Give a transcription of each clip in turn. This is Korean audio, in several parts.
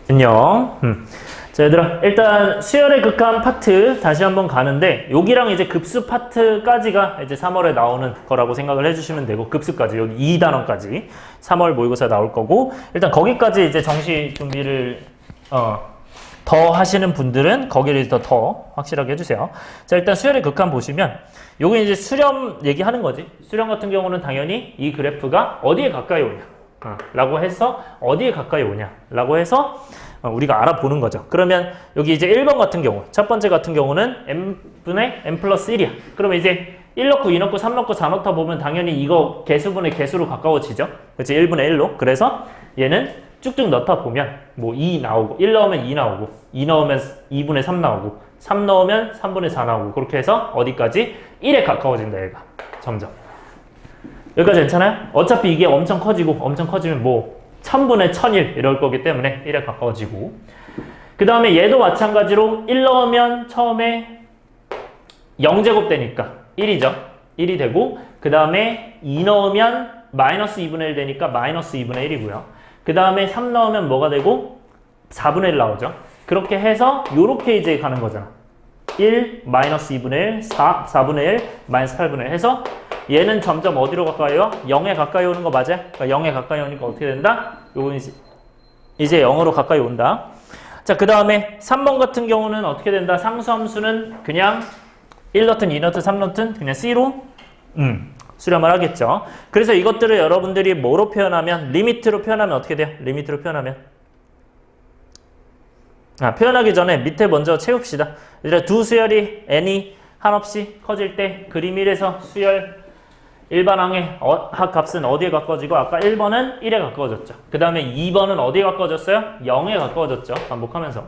안녕. 자, 얘들아, 일단 수열의 극한 파트 다시 한번 가는데 여기랑 이제 급수 파트까지가 이제 3월에 나오는 거라고 생각을 해주시면 되고, 급수까지 여기 2단원까지 3월 모의고사 나올 거고, 일단 거기까지 이제 정시 준비를 더 하시는 분들은 거기를 더 확실하게 해주세요. 자, 일단 수열의 극한 보시면 요거 이제 수렴 얘기하는 거지. 수렴 같은 경우는 당연히 이 그래프가 어디에 가까이 오냐 라고 해서 어디에 가까이 오냐 라고 해서 우리가 알아보는 거죠. 그러면 여기 이제 1번 같은 경우, 첫 번째 같은 경우는 m분의 m 플러스 1이야. 그러면 이제 1 넣고 2 넣고 3 넣고 4 넣다 보면 당연히 이거 개수분의 개수로 가까워지죠. 그렇지? 1분의 1로. 그래서 얘는 쭉쭉 넣다 보면 뭐 2 나오고, 1 넣으면 2 나오고, 2 넣으면 2분의 3 나오고, 3 넣으면 3분의 4 나오고, 그렇게 해서 어디까지? 1에 가까워진다, 얘가. 점점. 여기까지 괜찮아요? 어차피 이게 엄청 커지고, 엄청 커지면 뭐 1000분의 1001 이럴 거기 때문에 1에 가까워지고, 그 다음에 얘도 마찬가지로 1 넣으면 처음에 0제곱 되니까 1이죠. 1이 되고, 그 다음에 2 넣으면 마이너스 2분의 1 되니까 마이너스 2분의 1이고요. 그 다음에 3 넣으면 뭐가 되고 4분의 1 나오죠. 그렇게 해서 요렇게 이제 가는 거잖아. 1, 마이너스 2분의 1, 4, 4분의 1, 마이너스 8분의 1 해서 얘는 점점 어디로 가까이 와? 0에 가까이 오는 거 맞아? 그러니까 0에 가까이 오니까 어떻게 된다? 요건 이제 0으로 가까이 온다. 자, 그 다음에 3번 같은 경우는 어떻게 된다? 상수함수는 그냥 1 넣든 2 넣든 3 넣든 그냥 C로 수렴을 하겠죠. 그래서 이것들을 여러분들이 뭐로 표현하면, 리미트로 표현하면 어떻게 돼요? 리미트로 표현하면 표현하기 전에 밑에 먼저 채웁시다. 얘들아, 두 수열이 n이 한없이 커질 때 그림 1에서 수열 일반항의 값은 어디에 가까워지고, 아까 1번은 1에 가까워졌죠. 그 다음에 2번은 어디에 가까워졌어요? 0에 가까워졌죠. 반복하면서.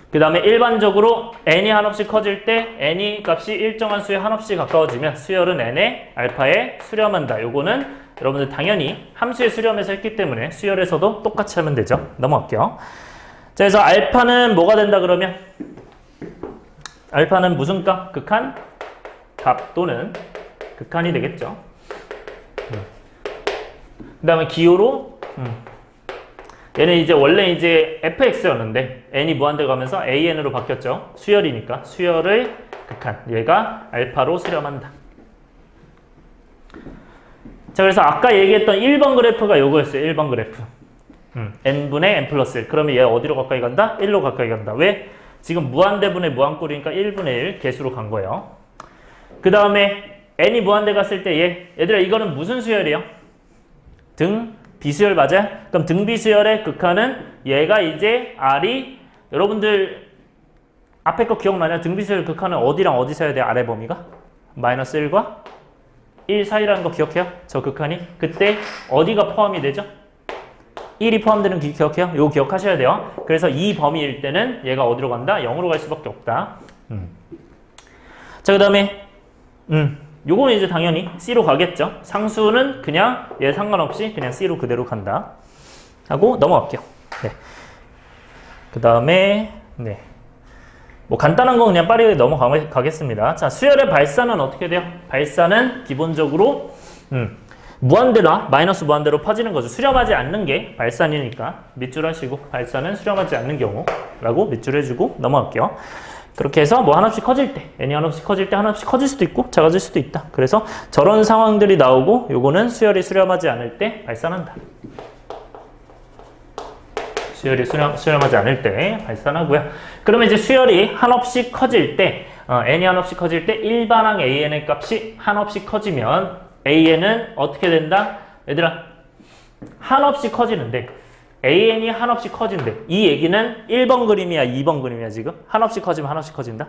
그 다음에 일반적으로 n이 한없이 커질 때 n이 값이 일정한 수에 한없이 가까워지면 수열은 n의 알파에 수렴한다. 요거는 여러분들 당연히 함수에 수렴해서 했기 때문에 수열에서도 똑같이 하면 되죠. 넘어갈게요. 자, 그래서 알파는 뭐가 된다 그러면, 알파는 무슨 값? 극한 값 또는 극한이 되겠죠. 그 다음에 기호로 얘는 이제 원래 이제 fx였는데 n이 무한대로 가면서 an으로 바뀌었죠. 수열이니까 수열의 극한, 얘가 알파로 수렴한다. 자, 그래서 아까 얘기했던 1번 그래프가 요거였어요. 1번 그래프. n분의 n 플러스 1. 그러면 얘 어디로 가까이 간다? 1로 가까이 간다. 왜? 지금 무한대분의 무한꼴이니까 1분의 1 개수로 간 거예요. 그 다음에 n이 무한대 갔을 때 얘들아, 이거는 무슨 수열이에요? 등 비수열 맞아요? 그럼 등 비수열의 극한은 얘가 이제 r이, 여러분들 앞에 거 기억나냐? 등 비수열 극한은 어디랑 어디 사야 돼요? 아래 범위가? 마이너스 1과 1 사이라는 거 기억해요? 저 극한이? 그때 어디가 포함이 되죠? 1이 포함되는 거 기억해요? 이거 기억하셔야 돼요. 그래서 이 범위일 때는 얘가 어디로 간다? 0으로 갈 수밖에 없다. 자, 그 다음에 요거는 이제 당연히 C로 가겠죠. 상수는 그냥 얘 상관없이 그냥 C로 그대로 간다 하고 넘어갈게요. 네. 그 다음에 뭐 간단한 거 그냥 빠르게 넘어가겠습니다. 자, 수열의 발산은 어떻게 돼요? 발산은 기본적으로 무한대나 마이너스 무한대로 퍼지는 거죠. 수렴하지 않는 게 발산이니까 밑줄 하시고, 발산은 수렴하지 않는 경우라고 밑줄 해주고 넘어갈게요. 그렇게 해서 뭐 한없이 커질 때, n이 한없이 커질 때 한없이 커질 수도 있고 작아질 수도 있다. 그래서 저런 상황들이 나오고, 요거는 수열이 수렴하지 않을 때 발산한다. 수열이 수렴하지 않을 때 발산하고요. 그러면 이제 수열이 한없이 커질 때, n이 한없이 커질 때 일반항 an의 값이 한없이 커지면 an은 어떻게 된다? 얘들아, 한없이 커지는데 an이 한없이 커진대. 이 얘기는 1번 그림이야, 2번 그림이야 지금? 한없이 커지면 한없이 커진다?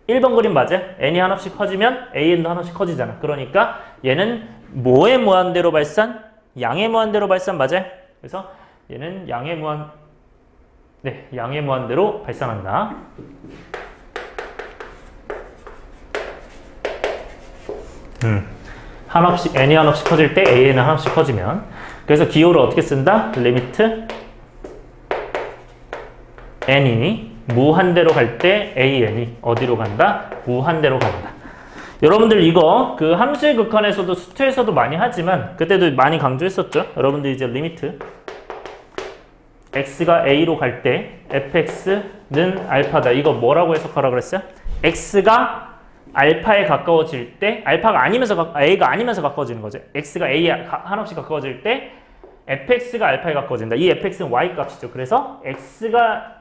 1번 그림 맞아? n이 한없이 커지면 an도 한없이 커지잖아. 그러니까 얘는 뭐의 무한대로 발산? 양의 무한대로 발산 맞아? 그래서 얘는 양의 무한대로 발산한다. n이 한없이 커질 때 an은 한없이 커지면, 그래서 기호를 어떻게 쓴다? 리미트 n이 무한대로 갈 때 an이 어디로 간다? 무한대로 간다. 여러분들 이거 그 함수의 극한에서도 수투에서도 많이 하지만 그때도 많이 강조했었죠. 여러분들 이제 리미트 x가 a로 갈 때 fx는 알파다. 이거 뭐라고 해석하라 그랬어요? x가 알파에 가까워질 때, 알파가 아니면서, a가 아니면서 가까워지는 거죠. x가 a에 한없이 가까워질 때 fx가 알파에 가까워진다. 이 fx는 y 값이죠. 그래서 x가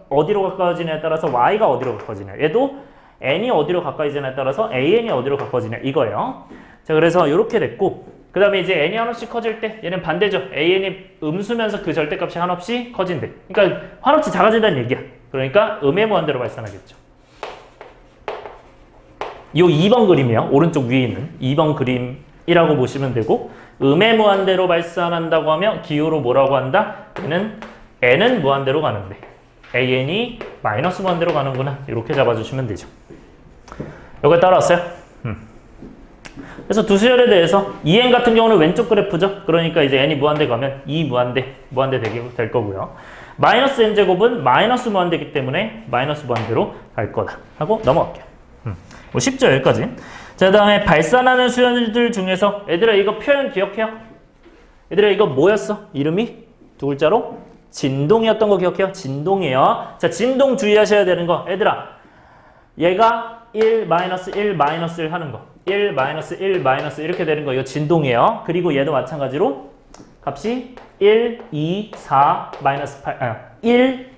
어디로 가까워지냐에 따라서 y가 어디로 가까워지냐. 얘도 n이 어디로 가까워지냐에 따라서 an이 어디로 가까워지냐 이거예요. 자, 그래서 이렇게 됐고, 그 다음에 이제 n이 한없이 커질 때 얘는 반대죠. an이 음수면서 그 절대값이 한없이 커진대. 그러니까 한없이 작아진다는 얘기야. 그러니까 음의 무한대로 발산하겠죠. 요 2번 그림이요. 오른쪽 위에 있는 2번 그림이라고 보시면 되고, 음의 무한대로 발산한다고 하면 기호로 뭐라고 한다? 얘는 n은 무한대로 가는데 an이 마이너스 무한대로 가는구나. 이렇게 잡아주시면 되죠. 여기 따라왔어요? 그래서 두 수열에 대해서 EN 같은 경우는 왼쪽 그래프죠. 그러니까 이제 n이 무한대 가면 E 무한대 되게 될 거고요. 마이너스 n제곱은 마이너스 무한대이기 때문에 마이너스 무한대로 갈 거다 하고 넘어갈게요. 뭐 쉽죠, 여기까지. 자, 그 다음에 발산하는 수열들 중에서 얘들아 이거 표현 기억해요? 얘들아 이거 뭐였어? 이름이 두 글자로 진동이었던 거 기억해요? 진동이에요. 자, 진동 주의하셔야 되는 거. 얘들아 얘가 1, 마이너스 1, 마이너스 1 하는 거. 1, 마이너스 1, 마이너스 이렇게 되는 거. 이거 진동이에요. 그리고 얘도 마찬가지로 값이 1, 2, 4, 마이너스 8, 1,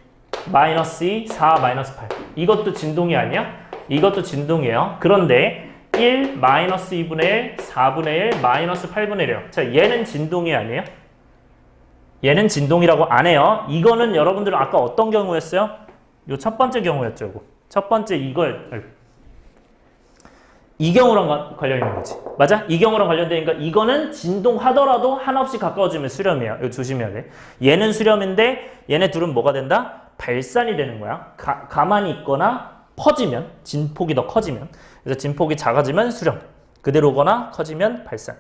마이너스 2, 4, 마이너스 8. 이것도 진동이 아니야? 이것도 진동이에요. 그런데 1, 마이너스 2분의 1, 4분의 1, 마이너스 8분의 1이에요. 자, 얘는 진동이 아니에요? 얘는 진동이라고 안 해요. 이거는 여러분들은 아까 어떤 경우였어요? 요 첫 번째 경우였죠. 이거. 첫 번째 이 경우랑 관련 있는 거지. 맞아? 이 경우랑 관련되니까 이거는 진동하더라도 한없이 가까워지면 수렴이에요. 이거 조심해야 돼. 얘는 수렴인데 얘네 둘은 뭐가 된다? 발산이 되는 거야. 가만히 있거나 퍼지면, 진폭이 더 커지면, 그래서 진폭이 작아지면 수렴, 그대로거나 커지면 발산.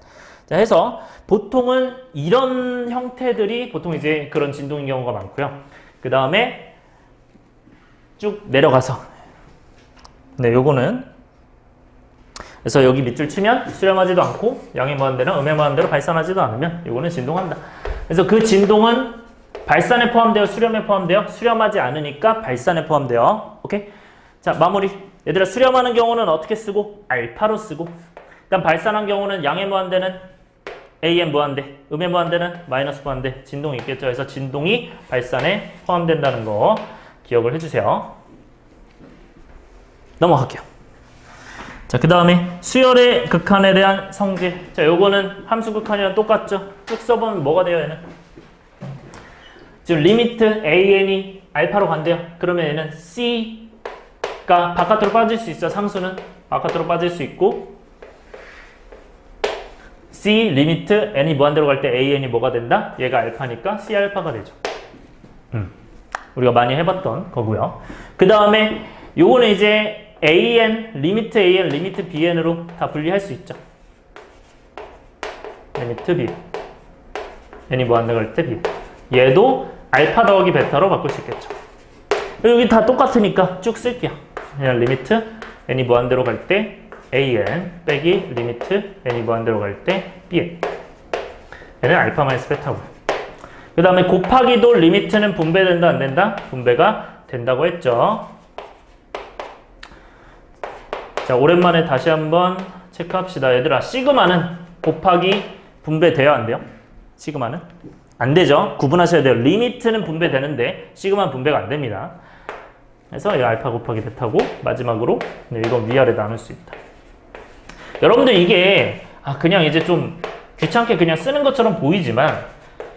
자, 해서 보통은 이런 형태들이 보통 이제 그런 진동인 경우가 많고요. 그 다음에 쭉 내려가서, 네, 요거는 그래서 여기 밑줄 치면 수렴하지도 않고 양의 무한대나 음의 무한대로 발산하지도 않으면 요거는 진동한다. 그래서 그 진동은 발산에 포함되어 수렴에 포함되어 수렴하지 않으니까 발산에 포함되어. 오케이? 자, 마무리. 얘들아 수렴하는 경우는 어떻게 쓰고? 알파로 쓰고. 일단 발산한 경우는 양의 무한대는 AN 무한대, 음의 무한대는 마이너스 무한대, 진동이 있겠죠. 그래서 진동이 발산에 포함된다는 거 기억을 해주세요. 넘어갈게요. 자, 그 다음에 수열의 극한에 대한 성질. 자, 요거는 함수 극한이랑 똑같죠. 쭉 써보면 뭐가 돼요, 얘는? 지금 리미트 AN이 알파로 간대요. 그러면 얘는 C가 바깥으로 빠질 수 있어. 상수는 바깥으로 빠질 수 있고, C 리미트 n이 무한대로 갈 때 AN이 뭐가 된다? 얘가 알파니까 C 알파가 되죠. 우리가 많이 해봤던 거고요. 그 다음에 요거는 이제 AN, 리미트 AN, 리미트 BN으로 다 분리할 수 있죠. 리미트 B. n이 무한대로 갈 때 B. 얘도 알파 더하기 베타로 바꿀 수 있겠죠. 여기 다 똑같으니까 쭉 쓸게요. 그냥 리미트 n이 무한대로 갈 때 AN 빼기 리미트 n이 무한대로 갈 때 BN. 얘는 알파 마이너스 베타고. 그 다음에 곱하기도 리미트는 분배된다 안 된다? 분배가 된다고 했죠. 자, 오랜만에 다시 한번 체크합시다. 얘들아, 시그마는 곱하기 분배돼야 안 돼요? 시그마는? 안 되죠. 구분하셔야 돼요. 리미트는 분배되는데 시그마는 분배가 안 됩니다. 그래서 이 알파 곱하기 베타고, 마지막으로 이건 위아래 나눌 수 있다. 여러분들 이게 그냥 이제 좀 귀찮게 그냥 쓰는 것처럼 보이지만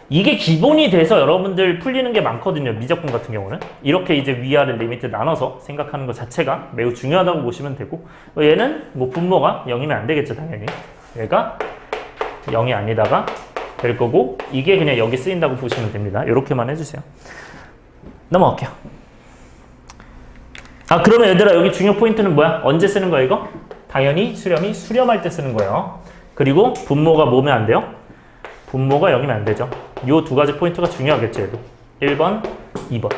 이게 기본이 돼서 여러분들 풀리는 게 많거든요. 미적분 같은 경우는 이렇게 이제 위아래 리미트 나눠서 생각하는 것 자체가 매우 중요하다고 보시면 되고, 얘는 뭐 분모가 0이면 안 되겠죠. 당연히 얘가 0이 아니다가 될 거고, 이게 그냥 여기 쓰인다고 보시면 됩니다. 이렇게만 해주세요. 넘어갈게요. 그러면 얘들아 여기 중요 포인트는 뭐야? 언제 쓰는 거야 이거? 당연히 수렴이 수렴할 때 쓰는 거예요. 그리고 분모가 뭐면 안 돼요? 분모가 0이면 안 되죠. 요 두 가지 포인트가 중요하겠죠, 얘도. 1번, 2번.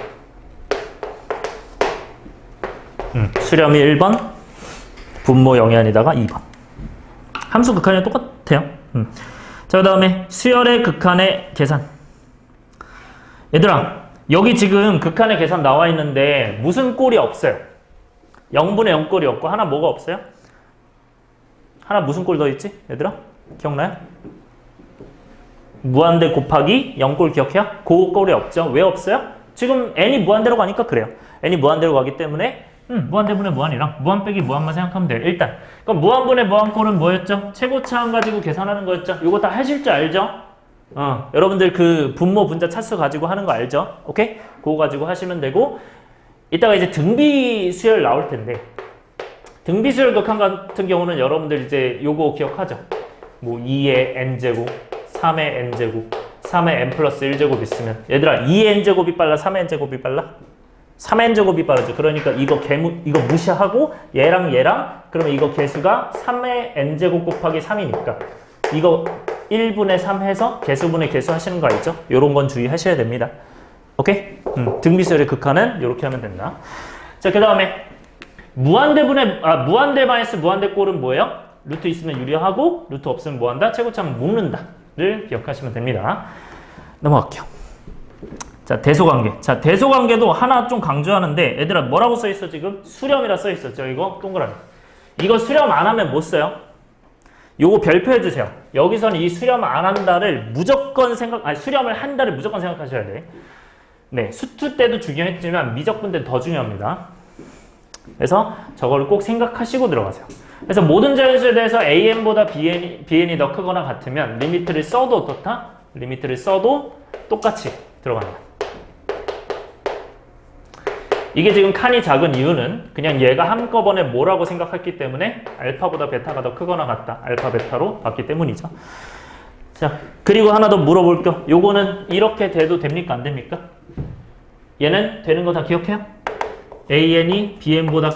수렴이 1번, 분모 0이 아니다가 2번. 함수 극한이랑 똑같아요. 자, 그 다음에 수열의 극한의 계산. 얘들아, 여기 지금 극한의 계산 나와 있는데 무슨 꼴이 없어요? 0분의 0 꼴이 없고 하나 뭐가 없어요? 하나 무슨 꼴 더 있지? 얘들아? 기억나요? 무한대 곱하기 0꼴 기억해요? 그 꼴이 없죠. 왜 없어요? 지금 n이 무한대로 가니까 그래요. n이 무한대로 가기 때문에 무한대분의 무한이랑 무한 빼기 무한만 생각하면 돼요. 일단 그럼 무한분의 무한꼴은 뭐였죠? 최고차항 가지고 계산하는 거였죠. 이거 다 하실 줄 알죠? 여러분들 그 분모 분자 차수 가지고 하는 거 알죠? 오케이? 그거 가지고 하시면 되고 이따가 이제 등비 수열 나올 텐데 등비 수열 극한 같은 경우는 여러분들 이제 요거 기억하죠? 뭐 2의 n제곱 3의 n제곱 3의 n 플러스 1제곱 있으면 얘들아 2의 n제곱이 빨라 3의 n제곱이 빨라? 3의 n제곱이 빠르죠. 그러니까 이거 무시하고 얘랑 그러면 이거 개수가 3의 n제곱 곱하기 3이니까 이거 1분의 3 해서 개수분의 개수 하시는 거 알죠? 요런 건 주의하셔야 됩니다. 오케이? 등비수열의 극한은 요렇게 하면 된다. 자, 그 다음에 무한대 마이너스 무한대 꼴은 뭐예요? 루트 있으면 유리하고 루트 없으면 뭐한다? 최고차항 묶는다를 기억하시면 됩니다. 넘어갈게요. 자, 대소관계. 자, 대소관계도 하나 좀 강조하는데 얘들아 뭐라고 써있어 지금? 수렴이라 써있었죠. 이거 동그라미. 이거 수렴 안 하면 못 써요. 요거 별표 해주세요. 여기서는 이 수렴 안 한다를 무조건 수렴을 한다를 무조건 생각하셔야 돼. 네, 수투 때도 중요했지만 미적분 때는 더 중요합니다. 그래서 저거를 꼭 생각하시고 들어가세요. 그래서 모든 자연수에 대해서 AN보다 BN이 더 크거나 같으면 리미트를 써도 어떻다? 리미트를 써도 똑같이 들어간다. 이게 지금 칸이 작은 이유는 그냥 얘가 한꺼번에 뭐라고 생각했기 때문에 알파보다 베타가 더 크거나 같다. 알파 베타로 봤기 때문이죠. 자, 그리고 하나 더 물어볼게요. 요거는 이렇게 돼도 됩니까? 안 됩니까? 얘는 되는 거 다 기억해요? AN보다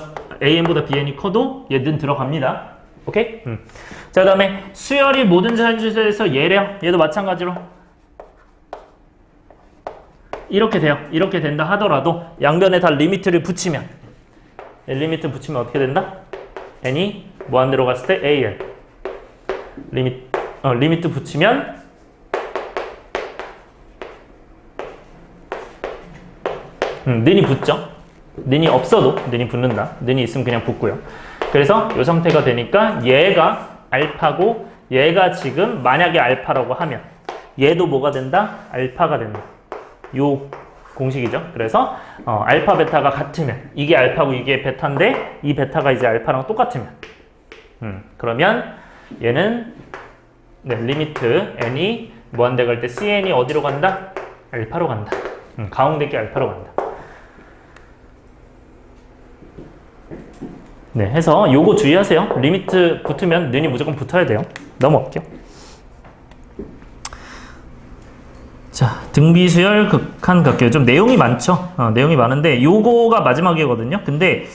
BN이 커도 얘는 들어갑니다. 오케이? 자, 그 다음에 수열이 모든 자연수에서 얘래요. 얘도 마찬가지로 이렇게 돼요. 이렇게 된다 하더라도 양변에 다 리미트를 붙이면 리미트 붙이면 어떻게 된다? n이 무한대로 갔을 때 an 리미트 붙이면 는이 붙죠. 는이 없어도 는이 붙는다. 는이 있으면 그냥 붙고요. 그래서 이 상태가 되니까 얘가 알파고 얘가 지금 만약에 알파라고 하면 얘도 뭐가 된다? 알파가 된다. 요 공식이죠. 그래서 알파 베타가 같으면 이게 알파고 이게 베타인데 이 베타가 이제 알파랑 똑같으면 그러면 얘는 리미트 n이 무한대 갈 때 cn이 어디로 간다? 알파로 간다. 가운데께 알파로 간다. 네, 해서 요거 주의하세요. 리미트 붙으면 는이 무조건 붙어야 돼요. 넘어갈게요. 자, 등비수열 극한 갈게요. 좀 내용이 많죠? 내용이 많은데 요거가 마지막이거든요. 근데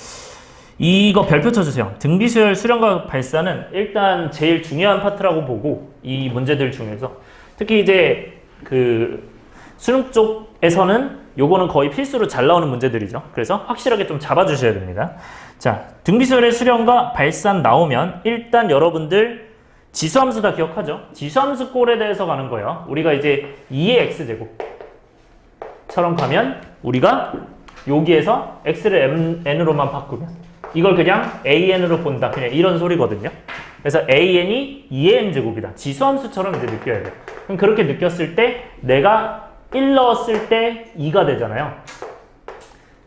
이거 별표 쳐주세요. 등비수열 수렴과 발산은 일단 제일 중요한 파트라고 보고 이 문제들 중에서 특히 이제 그 수능 쪽에서는 요거는 거의 필수로 잘 나오는 문제들이죠. 그래서 확실하게 좀 잡아주셔야 됩니다. 자, 등비수열의 수렴과 발산 나오면 일단 여러분들 지수함수 다 기억하죠? 지수함수 꼴에 대해서 가는 거예요. 우리가 이제 2의 x제곱처럼 가면 우리가 여기에서 x를 n으로만 바꾸면 이걸 그냥 an으로 본다. 그냥 이런 소리거든요. 그래서 an이 2의 n제곱이다. 지수함수처럼 이제 느껴야 돼요. 그럼 그렇게 느꼈을 때 내가 1 넣었을 때 2가 되잖아요.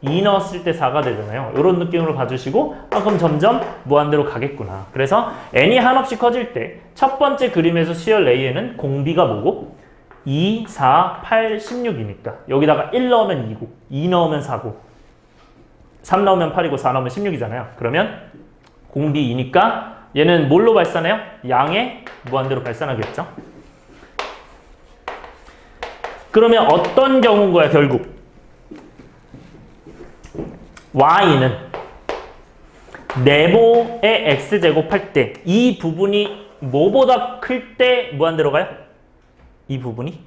2 넣었을 때 4가 되잖아요. 이런 느낌으로 봐주시고 그럼 점점 무한대로 가겠구나. 그래서 n이 한없이 커질 때 첫 번째 그림에서 수열 A에는 공비가 뭐고? 2, 4, 8, 16이니까 여기다가 1 넣으면 2고 2 넣으면 4고 3 넣으면 8이고 4 넣으면 16이잖아요. 그러면 공비 2니까 얘는 뭘로 발산해요? 양의 무한대로 발산하겠죠. 그러면 어떤 경우인 거야 결국? y는 네모의 x제곱 할 때 이 부분이 뭐보다 클 때 무한대로 가요? 이 부분이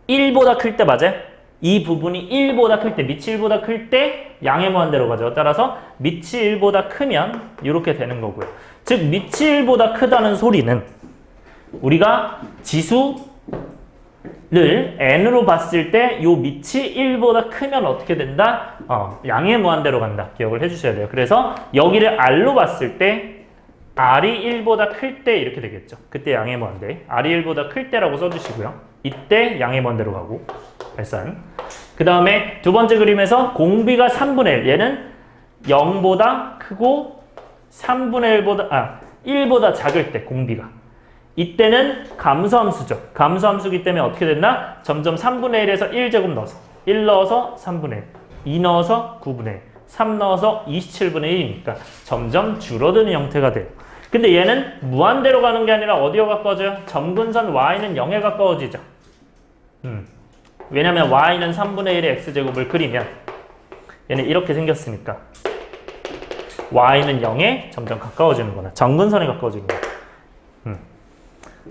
1보다 클 때 맞아요? 이 부분이 1보다 클 때, 밑이 1보다 클 때 양의 무한대로 가죠. 따라서 밑이 1보다 크면 이렇게 되는 거고요. 즉 밑이 1보다 크다는 소리는 우리가 지수 를 n으로 봤을 때 요 밑이 1보다 크면 어떻게 된다? 양의 무한대로 간다. 기억을 해주셔야 돼요. 그래서 여기를 r로 봤을 때 r이 1보다 클 때 이렇게 되겠죠. 그때 양의 무한대. r이 1보다 클 때라고 써주시고요. 이때 양의 무한대로 가고 발산. 그 다음에 두 번째 그림에서 공비가 3분의 1. 얘는 0보다 크고 1보다 작을 때 공비가. 이때는 감소함수죠. 감소함수기 때문에 어떻게 됐나? 점점 3분의 1에서 1제곱 넣어서 1 넣어서 3분의 1, 2 넣어서 9분의 1, 3 넣어서 27분의 1이니까 점점 줄어드는 형태가 돼요. 근데 얘는 무한대로 가는 게 아니라 어디로 가까워져요? 점근선 y는 0에 가까워지죠. 왜냐면 y는 3분의 1의 x제곱을 그리면 얘는 이렇게 생겼으니까 y는 0에 점점 가까워지는 거나 점근선에 가까워지는 거야.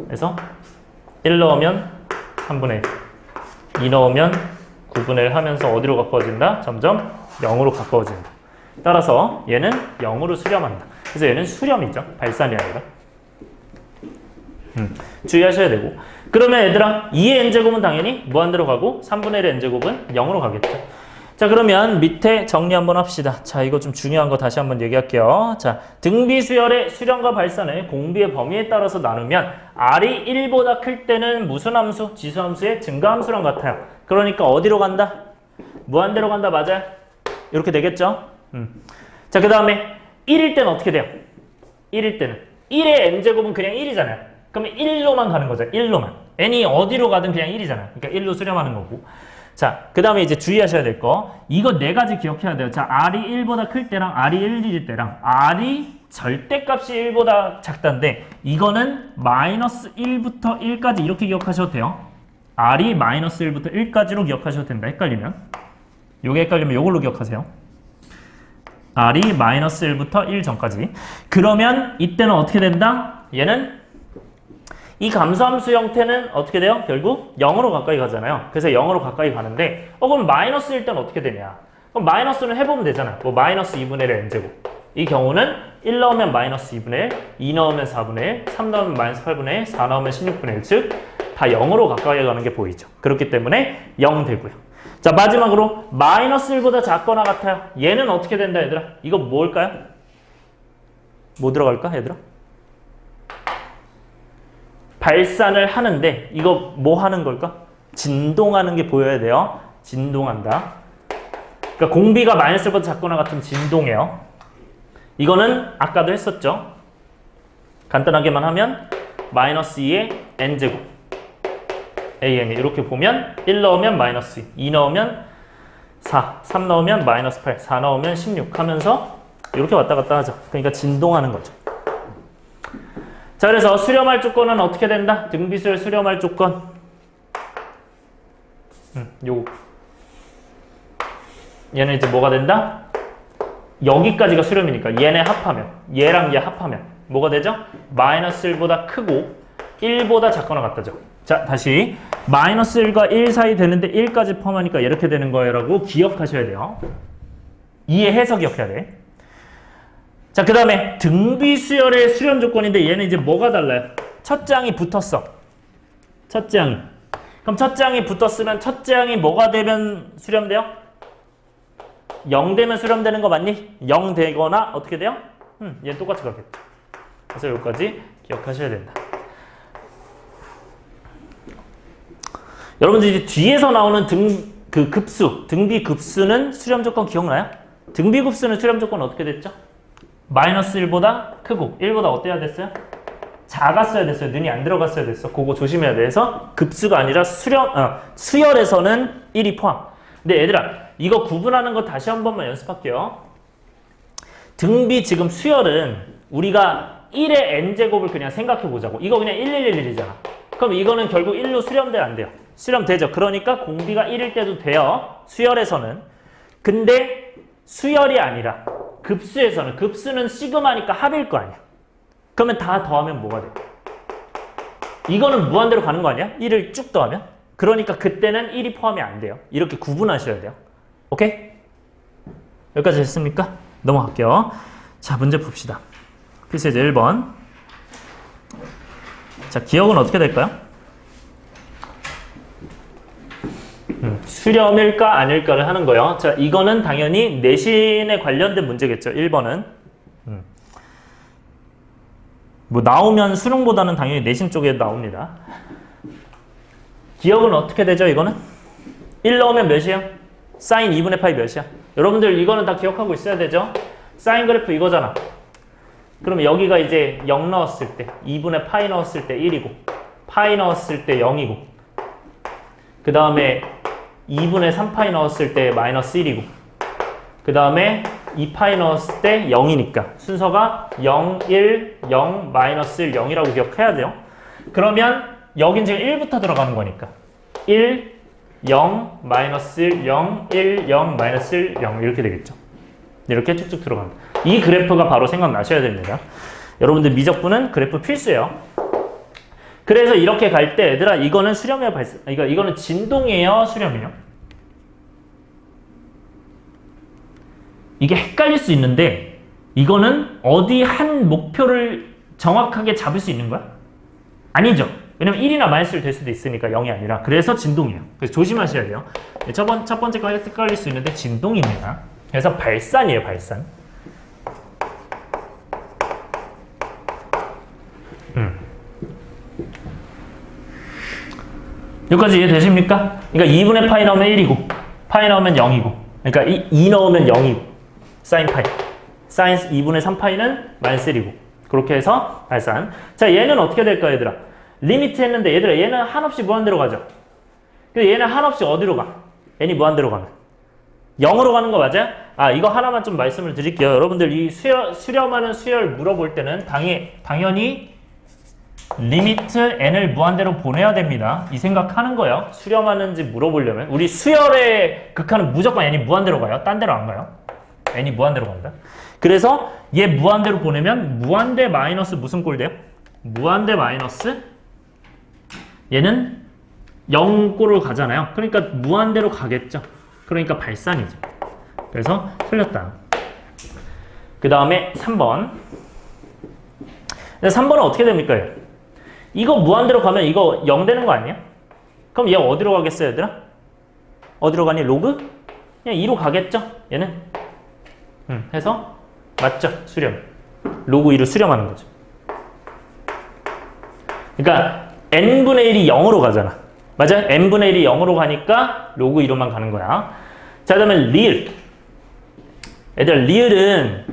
그래서 1 넣으면 3분의 1, 2 넣으면 9분의 1 하면서 어디로 가까워진다? 점점 0으로 가까워진다. 따라서 얘는 0으로 수렴한다. 그래서 얘는 수렴이죠. 발산이 아니라. 주의하셔야 되고. 그러면 얘들아 2의 n제곱은 당연히 무한대로 가고 3분의 1의 n제곱은 0으로 가겠죠. 자, 그러면 밑에 정리 한번 합시다. 자, 이거 좀 중요한 거 다시 한번 얘기할게요. 자, 등비수열의 수렴과 발산을 공비의 범위에 따라서 나누면 r이 1보다 클 때는 무슨 함수? 지수함수의 증가함수랑 같아요. 그러니까 어디로 간다? 무한대로 간다. 맞아요? 이렇게 되겠죠? 자, 그 다음에 1일 때는 어떻게 돼요? 1일 때는 1의 n제곱은 그냥 1이잖아요. 그러면 1로만 가는 거죠. 1로만. n이 어디로 가든 그냥 1이잖아요. 그러니까 1로 수렴하는 거고. 자, 그 다음에 이제 주의하셔야 될 거. 이거 네 가지 기억해야 돼요. 자, r이 1보다 클 때랑 r이 1일 때랑 r이 절대값이 1보다 작다인데 이거는 마이너스 1부터 1까지 이렇게 기억하셔도 돼요. r이 마이너스 1부터 1까지로 기억하셔도 된다. 헷갈리면. 요게 헷갈리면 요걸로 기억하세요. r이 마이너스 1부터 1 전까지. 그러면 이때는 어떻게 된다? 얘는 이 감소함수 형태는 어떻게 돼요? 결국 0으로 가까이 가잖아요. 그래서 0으로 가까이 가는데 그럼 마이너스일 때는 어떻게 되냐? 그럼 마이너스는 해보면 되잖아. 뭐 마이너스 2분의 1의 n제곱. 이 경우는 1 넣으면 마이너스 2분의 1, 2 넣으면 4분의 1, 3 넣으면 마이너스 8분의 1, 4 넣으면 16분의 1. 즉, 다 0으로 가까이 가는 게 보이죠. 그렇기 때문에 0 되고요. 자, 마지막으로 마이너스 1보다 작거나 같아요. 얘는 어떻게 된다, 얘들아? 이거 뭘까요? 뭐 들어갈까, 얘들아? 발산을 하는데 이거 뭐 하는 걸까? 진동하는 게 보여야 돼요. 진동한다. 그러니까 공비가 마이너스 1보다 작거나 같으면 진동해요. 이거는 아까도 했었죠. 간단하게만 하면 마이너스 2의 n제곱 AN이 이렇게 보면 1 넣으면 마이너스 2, 2 넣으면 4, 3 넣으면 마이너스 8, 4 넣으면 16 하면서 이렇게 왔다 갔다 하죠. 그러니까 진동하는 거죠. 자, 그래서 수렴할 조건은 어떻게 된다? 등비수열 수렴할 조건. 요거. 얘는 이제 뭐가 된다? 여기까지가 수렴이니까 얘네 합하면, 얘랑 얘 합하면 뭐가 되죠? 마이너스 1보다 크고 1보다 작거나 같다죠. 자, 다시 마이너스 1과 1 사이 되는데 1까지 포함하니까 이렇게 되는 거예요 라고 기억하셔야 돼요. 이해해서 기억해야 돼. 자, 그 다음에 등비수열의 수렴 조건인데 얘는 이제 뭐가 달라요? 첫 장이 붙었어. 첫 장이. 그럼 첫 장이 붙었으면 첫 장이 뭐가 되면 수렴돼요? 0 되면 수렴되는 거 맞니? 0 되거나 어떻게 돼요? 얘는 똑같이 가겠죠. 그래서 여기까지 기억하셔야 된다. 여러분들 이제 뒤에서 나오는 급수, 등비급수는 수렴 조건 기억나요? 등비급수는 수렴 조건 어떻게 됐죠? 마이너스 1보다 크고 1보다 어때야 됐어요? 작았어야 됐어요. 눈이 안 들어갔어야 됐어. 그거 조심해야 돼서 급수가 아니라 수열에서는 1이 포함. 근데 얘들아 이거 구분하는 거 다시 한 번만 연습할게요. 등비 지금 수열은 우리가 1의 n제곱을 그냥 생각해 보자고. 이거 그냥 1111이잖아. 그럼 이거는 결국 1로 수렴돼야 안 돼요? 수렴되죠. 그러니까 공비가 1일 때도 돼요. 수열에서는. 근데 수열이 아니라 급수에서는, 급수는 시그마니까 합일 거 아니야. 그러면 다 더하면 뭐가 돼? 이거는 무한대로 가는 거 아니야? 1을 쭉 더하면? 그러니까 그때는 1이 포함이 안 돼요. 이렇게 구분하셔야 돼요. 오케이? 여기까지 됐습니까? 넘어갈게요. 자, 문제 봅시다. 필수예제 1번. 자, 기억은 어떻게 될까요? 수렴일까 아닐까를 하는 거예요. 자, 이거는 당연히 내신에 관련된 문제겠죠. 1번은. 뭐 나오면 수능보다는 당연히 내신 쪽에 나옵니다. 기억은 어떻게 되죠, 이거는? 1 넣으면 몇이에요? 사인 2분의 파이 몇이야? 여러분들 이거는 다 기억하고 있어야 되죠? 사인 그래프 이거잖아. 그럼 여기가 이제 0 넣었을 때, 2분의 파이 넣었을 때 1이고, 파이 넣었을 때 0이고, 그 다음에 2분의 3파이 넣었을 때 마이너스 1이고, 그 다음에 2파이 넣었을 때 0이니까 순서가 0, 1, 0, 마이너스 1, 0이라고 기억해야 돼요. 그러면 여긴 지금 1부터 들어가는 거니까 1, 0, 마이너스 1, 0, 1, 0, 마이너스 1, 0 이렇게 되겠죠. 이렇게 쭉쭉 들어갑니다. 이 그래프가 바로 생각나셔야 됩니다. 여러분들 미적분은 그래프 필수예요. 그래서 이렇게 갈 때 얘들아 이거는 수렴이에요 발생? 이거는 진동이에요 수렴이에요? 이게 헷갈릴 수 있는데 이거는 어디 한 목표를 정확하게 잡을 수 있는 거야? 아니죠. 왜냐면 1이나 마이너스 될 수도 있으니까 0이 아니라. 그래서 진동이에요. 그래서 조심하셔야 돼요. 첫 번째 거 헷갈릴 수 있는데 진동입니다. 그래서 발산이에요, 발산. 여기까지 이해되십니까? 그러니까 2분의 파이 넣으면 1이고 파이 넣으면 0이고 그러니까 2 넣으면 0이고 사인 파이 사인 2분의 3파이는 마이너스 1이고 그렇게 해서 발산. 자, 얘는 어떻게 될까 얘들아? 리미트 했는데 얘들아 얘는 한없이 무한대로 가죠. 근데 얘는 한없이 어디로 가? n이 무한대로 가면 0으로 가는 거 맞아요? 아, 이거 하나만 좀 말씀을 드릴게요. 여러분들 이 수렴하는 수열 물어볼 때는 당연히 리미트 n을 무한대로 보내야 됩니다. 이 생각하는 거예요. 수렴하는지 물어보려면. 우리 수열의 극한은 무조건 n이 무한대로 가요. 딴 데로 안 가요. n이 무한대로 간다. 그래서 얘 무한대로 보내면 무한대 마이너스 무슨 꼴 돼요? 무한대 마이너스 얘는 0꼴로 가잖아요. 그러니까 무한대로 가겠죠. 그러니까 발산이죠. 그래서 틀렸다. 그 다음에 3번. 3번은 어떻게 됩니까? 이거 무한대로 가면 이거 0 되는 거 아니야? 그럼 얘 어디로 가겠어요, 얘들아? 어디로 가니? 로그? 그냥 2로 가겠죠? 얘는? 해서 맞죠? 수렴. 로그 2로 수렴하는 거죠. 그러니까 n분의 1이 0으로 가잖아. 맞아요? n분의 1이 0으로 가니까 로그 2로만 가는 거야. 자, 그 다음에 리을. 얘들아, 리을은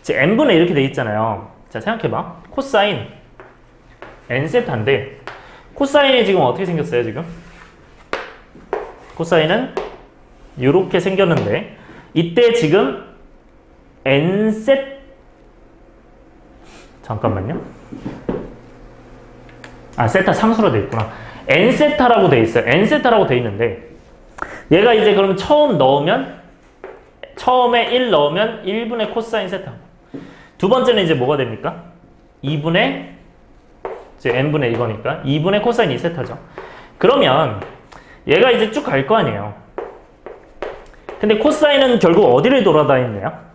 이제 n분의 이렇게 돼 있잖아요. 자, 생각해봐. 코사인 n세타인데 코사인이 지금 어떻게 생겼어요, 지금? 코사인은 이렇게 생겼는데 이때 지금 n세 잠깐만요. 아, 세타 상수로 돼 있구나. n세타라고 돼 있어요. n세타라고 돼 있는데 얘가 이제 그럼 처음에 1 넣으면 1분의 코사인 세타. 두 번째는 이제 뭐가 됩니까? 2분의 이제 n분의 이거니까 2분의 코사인 2세타죠. 그러면 얘가 이제 쭉 갈 거 아니에요. 근데 코사인은 결국 어디를 돌아다니느냐?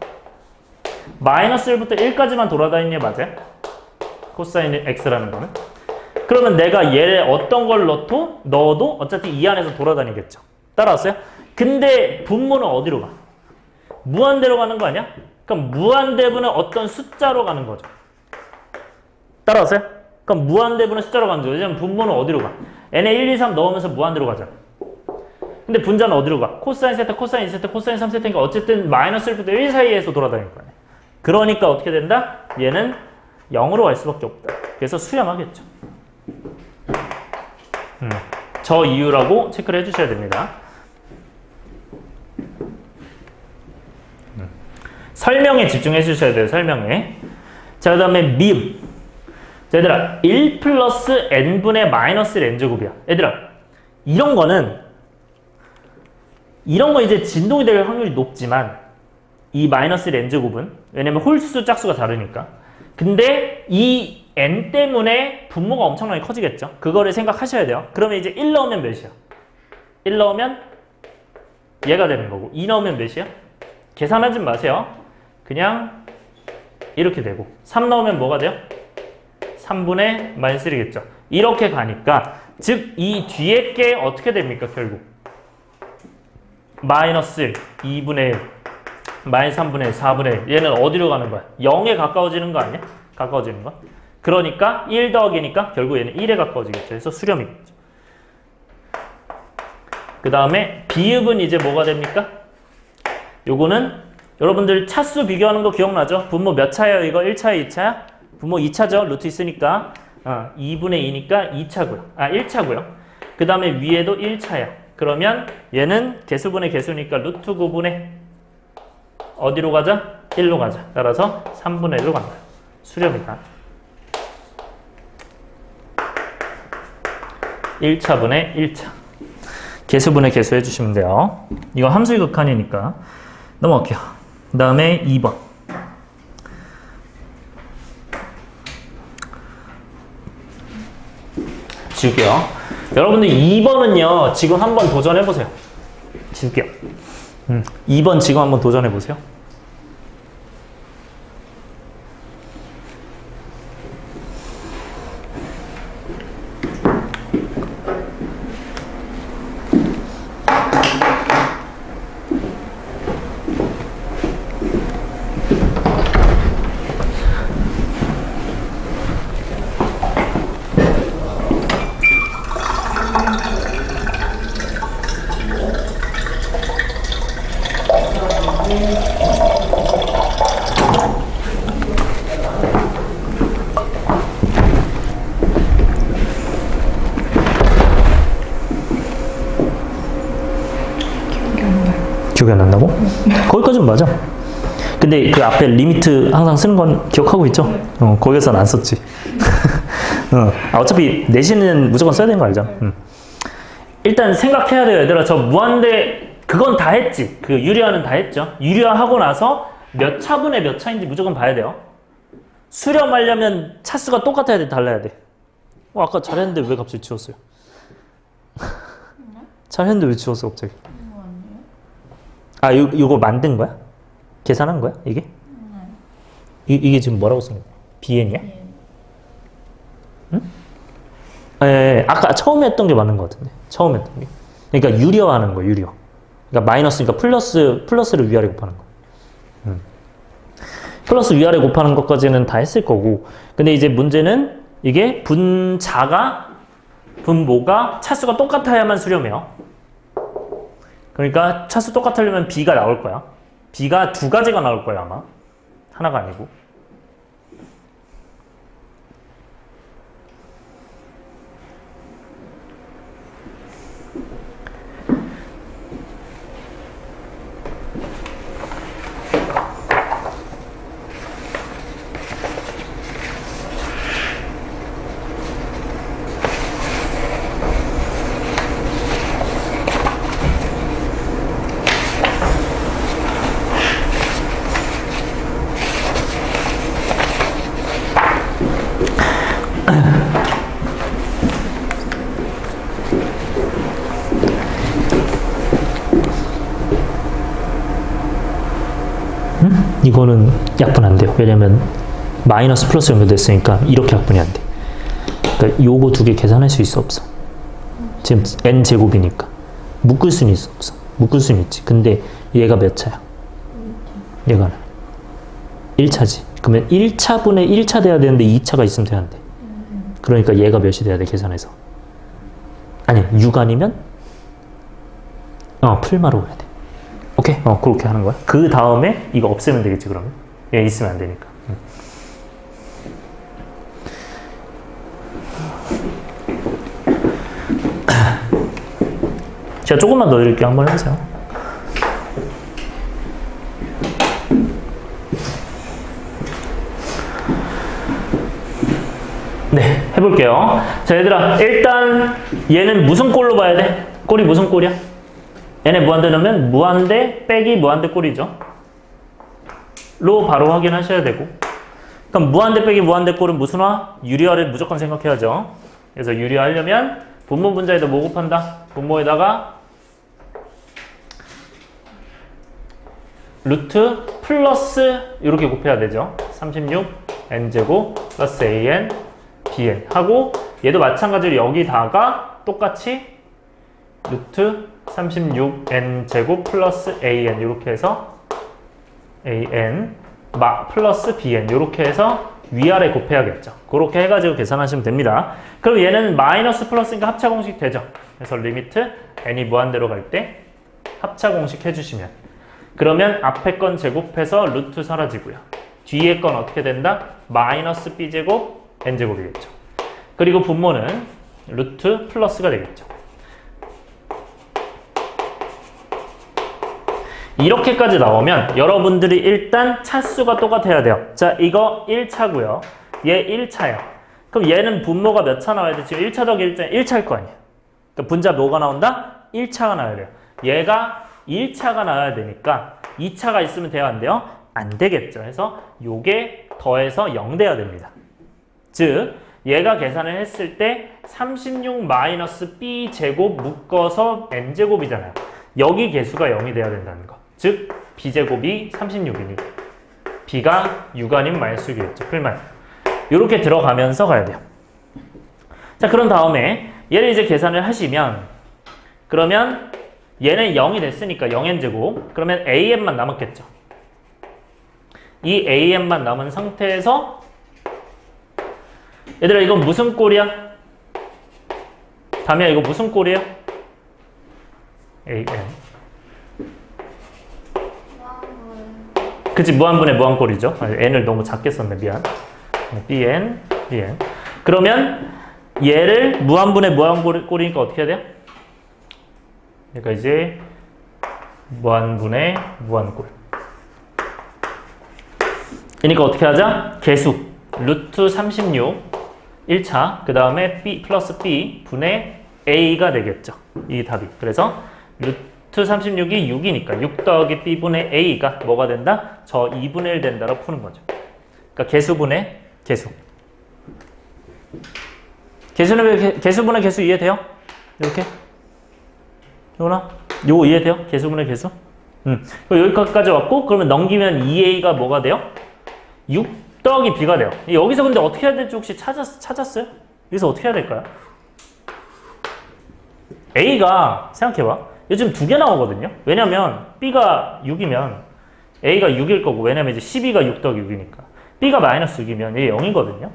마이너스 1부터 1까지만 돌아다니냐 맞아요? 코사인 x라는 거는. 그러면 내가 얘를 어떤 걸 넣어도 어차피 이 안에서 돌아다니겠죠. 따라왔어요? 근데 분모는 어디로 가? 무한대로 가는 거 아니야? 그럼 무한대분은 어떤 숫자로 가는 거죠. 따라왔어요? 그럼 무한대분은 숫자로 가는 거죠. 왜냐면 분모는 어디로 가? n에 1, 2, 3 넣으면서 무한대로 가잖아. 근데 분자는 어디로 가? 코사인 세타, 코사인 2세타, 코사인 3세타니까 어쨌든 마이너스 1부터 1 사이에서 돌아다닐 거 아니야. 그러니까 어떻게 된다? 얘는 0으로 갈 수밖에 없다. 그래서 수렴하겠죠. 저 이유라고 체크를 해주셔야 됩니다. 설명에 집중해 주셔야 돼요. 설명에. 자, 그 다음에 미음. 자, 얘들아 1 플러스 n분의 마이너스 n제곱이야. 얘들아 이런 거 이제 진동이 될 확률이 높지만 이 마이너스 n제곱은 왜냐면 홀수 짝수가 다르니까. 근데 이 n 때문에 분모가 엄청나게 커지겠죠. 그거를 생각하셔야 돼요. 그러면 이제 1 넣으면 몇이야? 1 넣으면 얘가 되는 거고 2 넣으면 몇이야? 계산하지 마세요. 그냥 이렇게 되고 3 넣으면 뭐가 돼요? 3분의 마이너스 1이겠죠. 이렇게 가니까 즉 이 뒤에 게 어떻게 됩니까? 결국 마이너스 1, 2분의 1, 마이너스 3분의 1, 4분의 1. 얘는 어디로 가는 거야? 0에 가까워지는 거 아니야? 가까워지는 거. 그러니까 1 더하기니까 결국 얘는 1에 가까워지겠죠. 그래서 수렴이겠죠. 그 다음에 비읍은 이제 뭐가 됩니까? 요거는 여러분들 차수 비교하는 거 기억나죠? 분모 몇 차예요? 이거 1차야, 2차야? 분모 2차죠? 루트 있으니까 2분의 2니까 2차고요. 1차고요. 그 다음에 위에도 1차야. 그러면 얘는 개수분의 개수니까 루트 9분의 어디로 가자? 1로 가자. 따라서 3분의 1로 간다. 수렴이다. 1차분의 1차. 개수분의 개수 해주시면 돼요. 이거 함수의 극한이니까 넘어갈게요. 그 다음에 2번. 지울게요. 여러분들 2번은요, 지금 한번 도전해보세요. 지울게요. 2번 지금 한번 도전해보세요. 기억이 안 난다고? 거기까지는 맞아. 근데 그 앞에 리미트 항상 쓰는 건 기억하고 있죠? 거기에서는 안 썼지. 어차피 내신은 무조건 써야 되는 거 알죠? 일단 생각해야 돼요, 얘들아. 저 무한대 그건 다 했지. 그 유리화는 다 했죠. 유리화하고 나서 몇 차분의 몇 차인지 무조건 봐야 돼요. 수렴하려면 차수가 똑같아야 돼, 달라야 돼. 아까 잘했는데 왜 갑자기 지웠어요? 잘했는데 왜 지웠어 갑자기? 이거 만든 거야? 계산한 거야? 이게? 이게 지금 뭐라고 쓴 거야? BN이야? 응? 예, 아까 처음에 했던 게 맞는 것 같은데. 처음에 했던 게. 그러니까 유리화하는 거야, 유리화. 그러니까 마이너스니까 플러스를 위아래 곱하는 거. 플러스 위아래 곱하는 것까지는 다 했을 거고. 근데 이제 문제는 이게 분모가 차수가 똑같아야만 수렴해요. 그러니까 차수 똑같으려면 B가 나올 거야. B가 두 가지가 나올 거야, 아마. 하나가 아니고. 이거는 약분 안 돼요. 왜냐면 마이너스 플러스 연결됐으니까 이렇게 약분이 안 돼. 그러니까 요거 두 개 계산할 수 있어 없어? 지금 n제곱이니까 묶을 수는 있어 없어? 묶을 수는 있지. 근데 얘가 몇 차야? 얘가 1차지. 그러면 1차분의 1차 돼야 되는데 2차가 있으면 돼야 안 돼. 그러니까 얘가 몇이 돼야 돼, 계산해서. 아니, 6 아니면 풀마로 해야 돼. 오케이? 그렇게 하는 거야. 그 다음에 이거 없애면 되겠지, 그러면. 얘 있으면 안 되니까. 제가 조금만 더 드릴게요. 한번 해보세요. 네, 해볼게요. 자, 얘들아, 일단 얘는 무슨 꼴로 봐야 돼? 꼴이 무슨 꼴이야? 얘네 무한대 넣으면 무한대 빼기 무한대 꼴이죠. 로 바로 확인하셔야 되고. 그럼 무한대 빼기 무한대 꼴은 무슨 화? 유리화를 무조건 생각해야죠. 그래서 유리화하려면 분모 분자에다 뭐 곱한다? 분모에다가 루트 플러스 이렇게 곱해야 되죠. 36 n제곱 플러스 an bn 하고 얘도 마찬가지로 여기다가 똑같이 루트 36n 제곱 플러스 an 이렇게 해서 an 플러스 bn 이렇게 해서 위아래 곱해야겠죠. 그렇게 해가지고 계산하시면 됩니다. 그럼 얘는 마이너스 플러스니까 합차 공식 되죠. 그래서 리미트 n이 무한대로 갈 때 합차 공식 해주시면 그러면 앞에 건 제곱해서 루트 사라지고요. 뒤에 건 어떻게 된다? 마이너스 b제곱 n제곱이겠죠. 그리고 분모는 루트 플러스가 되겠죠. 이렇게까지 나오면 여러분들이 일단 차수가 똑같아야 돼요. 자, 이거 1차고요. 얘 1차예요. 그럼 얘는 분모가 몇 차 나와야 돼? 지금 1차 더하기 1차 1차일 거 아니에요. 그러니까 분자 뭐가 나온다? 1차가 나와야 돼요. 얘가 1차가 나와야 되니까 2차가 있으면 돼요? 안 돼요? 안 되겠죠. 그래서 요게 더해서 0 돼야 됩니다. 즉 얘가 계산을 했을 때 36 마이너스 b 제곱 묶어서 n 제곱이잖아요. 여기 개수가 0이 돼야 된다는 거. 즉 b제곱이 36이니까 b가 6 아닌 마이너스 6이겠죠. 풀만 이렇게 들어가면서 가야 돼요. 자, 그런 다음에 얘를 이제 계산을 하시면 그러면 얘는 0이 됐으니까 0n제곱 그러면 an만 남았겠죠. 이 an만 남은 상태에서 얘들아 이건 무슨 꼴이야? 다미야 이거 무슨 꼴이야? an 그치 무한분의 무한꼴이죠. n을 너무 작게 썼네 미안. bn 그러면 얘를 무한분의 무한꼴이니까 어떻게 해야 돼요? 그러니까 이제 무한분의 무한꼴 그러니까 어떻게 하자? 계수 루트 36 1차 그 다음에 b 플러스 b 분의 a가 되겠죠. 이 답이. 그래서 루트 36이 6이니까 6 더하기 b분의 a가 뭐가 된다? 저 2분의 1 된다로 푸는 거죠. 그러니까 계수분의 계수. 계수분의 계수 이해돼요? 이렇게? 요나? 요거 이해돼요? 계수분의 계수? 여기까지 왔고 그러면 넘기면 2a가 뭐가 돼요? 6 더하기 b가 돼요. 여기서 근데 어떻게 해야 될지 혹시 찾았어요? 여기서 어떻게 해야 될까요? a가 생각해봐. 요즘 2개 나오거든요. 왜냐면 b가 6이면 a가 6일 거고 왜냐면 이제 12가 6 더하기 6이니까 b가 마이너스 6이면 얘 0이거든요.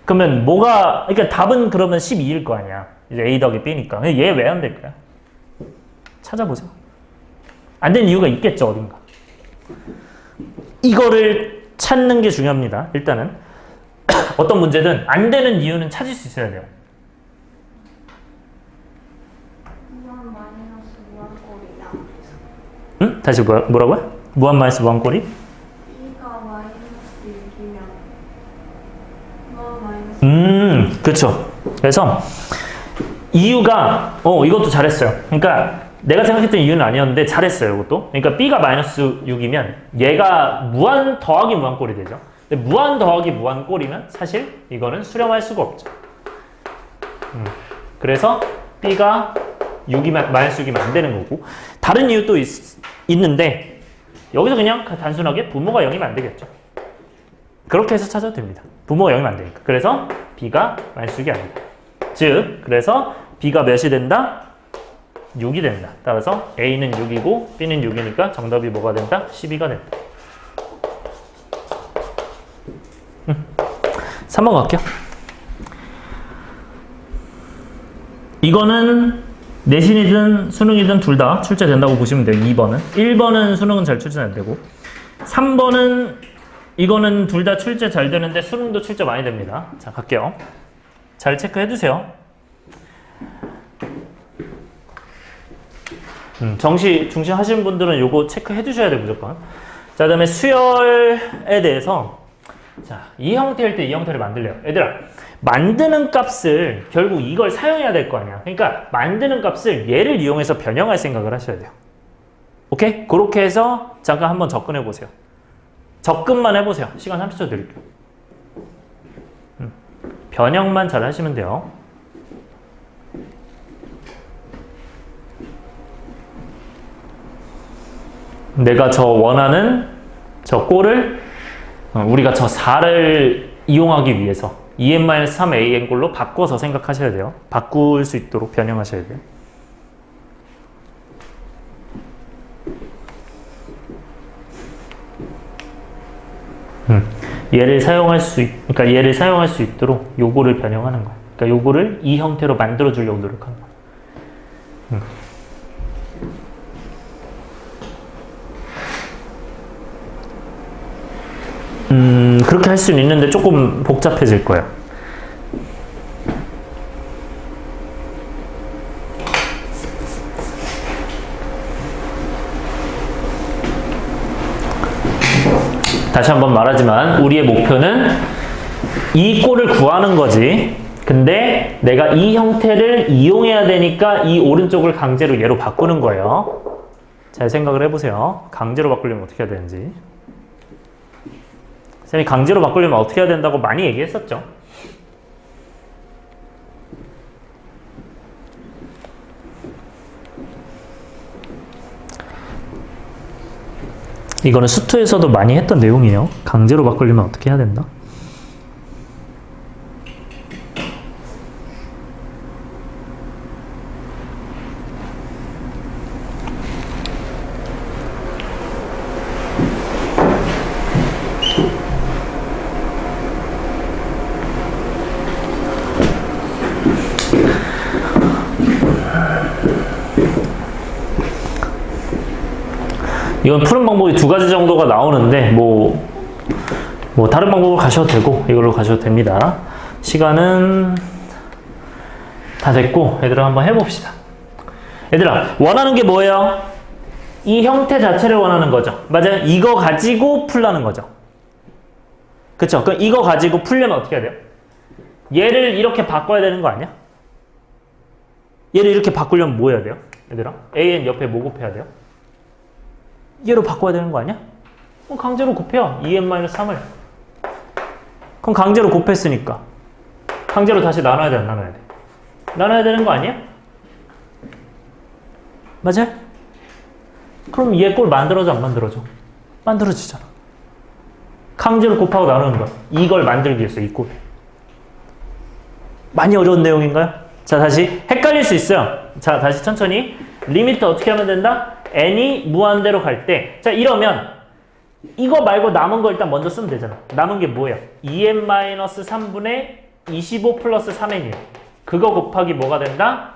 그러면 뭐가 그러니까 답은 그러면 12일 거 아니야. 이제 a 더하기 b니까. 얘 왜 안 될까요? 찾아보세요. 안 되는 이유가 있겠죠 어딘가. 이거를 찾는 게 중요합니다. 일단은 어떤 문제든 안 되는 이유는 찾을 수 있어야 돼요. 응? 다시 뭐라고요? 무한 마이너스 무한꼴이? b가 마이너스 6이면 무한 마이너스 그쵸. 그래서 이유가 이것도 잘했어요. 그러니까 내가 생각했던 이유는 아니었는데 잘했어요. 이것도. 그러니까 b가 마이너스 6이면 얘가 무한 더하기 무한꼴이 되죠. 근데 무한 더하기 무한꼴이면 사실 이거는 수렴할 수가 없죠. 그래서 b가 6이면 마이너스 6이면 안 되는 거고 다른 이유 또 있는데 여기서 그냥 단순하게 분모가 0이면 안 되겠죠. 그렇게 해서 찾아도 됩니다. 분모가 0이면 안 되니까. 그래서 b가 마이너스 6이 아니다. 즉 그래서 b가 몇이 된다? 6이 된다. 따라서 a는 6이고 b는 6이니까 정답이 뭐가 된다? 12가 된다. 3번 갈게요. 이거는 내신이든 수능이든 둘 다 출제된다고 보시면 돼요. 2번은. 1번은 수능은 잘 출제 안 되고 3번은 이거는 둘 다 출제 잘 되는데 수능도 출제 많이 됩니다. 자, 갈게요. 잘 체크해 두세요. 정시 중심 하시는 분들은 요거 체크해 두셔야 돼요, 무조건. 자, 그다음에 수열에 대해서 자, 이 형태일 때 이 형태를 만들래요. 얘들아, 만드는 값을 결국 이걸 사용해야 될 거 아니야. 그러니까 만드는 값을 얘를 이용해서 변형할 생각을 하셔야 돼요. 오케이? 그렇게 해서 잠깐 한번 접근해 보세요. 접근만 해보세요. 시간 30초 드릴게요. 변형만 잘 하시면 돼요. 내가 저 원하는 저 꼴을 우리가 저 4를 이용하기 위해서 2n-3an 꼴로 바꿔서 생각하셔야 돼요. 바꿀 수 있도록 변형하셔야 돼요. 그러니까 얘를 사용할 수 있도록 요거를 변형하는 거야. 그러니까 요거를 이 형태로 만들어 주려고 노력하는 거야. 그렇게 할 수는 있는데 조금 복잡해질 거예요. 다시 한번 말하지만 우리의 목표는 이 꼴을 구하는 거지. 근데 내가 이 형태를 이용해야 되니까 이 오른쪽을 강제로 얘로 바꾸는 거예요. 잘 생각을 해보세요. 강제로 바꾸려면 어떻게 해야 되는지. 쌤이 강제로 바꾸려면 어떻게 해야 된다고 많이 얘기했었죠. 이거는 수투에서도 많이 했던 내용이에요. 강제로 바꾸려면 어떻게 해야 된다? 이건 푸는 방법이 두 가지 정도가 나오는데 뭐 다른 방법으로 가셔도 되고 이걸로 가셔도 됩니다. 시간은 다 됐고 얘들아 한번 해봅시다. 얘들아 원하는 게 뭐예요? 이 형태 자체를 원하는 거죠. 맞아요? 이거 가지고 풀라는 거죠. 그쵸? 그럼 이거 가지고 풀려면 어떻게 해야 돼요? 얘를 이렇게 바꿔야 되는 거 아니야? 얘를 이렇게 바꾸려면 뭐 해야 돼요? 얘들아 an 옆에 뭐 곱해야 돼요? 얘로 바꿔야 되는 거 아니야? 그럼 강제로 곱해요. 2n-3을. 그럼 강제로 곱했으니까 강제로 다시 나눠야 돼, 안 나눠야 돼? 나눠야 되는 거 아니야? 맞아요? 그럼 얘 꼴 만들어져, 안 만들어져? 만들어지잖아. 강제로 곱하고 나누는 거야. 이걸 만들기 위해서 이 꼴. 많이 어려운 내용인가요? 자, 다시 헷갈릴 수 있어요. 자, 다시 천천히. 리미트 어떻게 하면 된다? n이 무한대로 갈 때, 자 이러면 이거 말고 남은 거 일단 먼저 쓰면 되잖아. 남은 게 뭐예요? 2n-3분의 25 플러스 3n이에요. 그거 곱하기 뭐가 된다?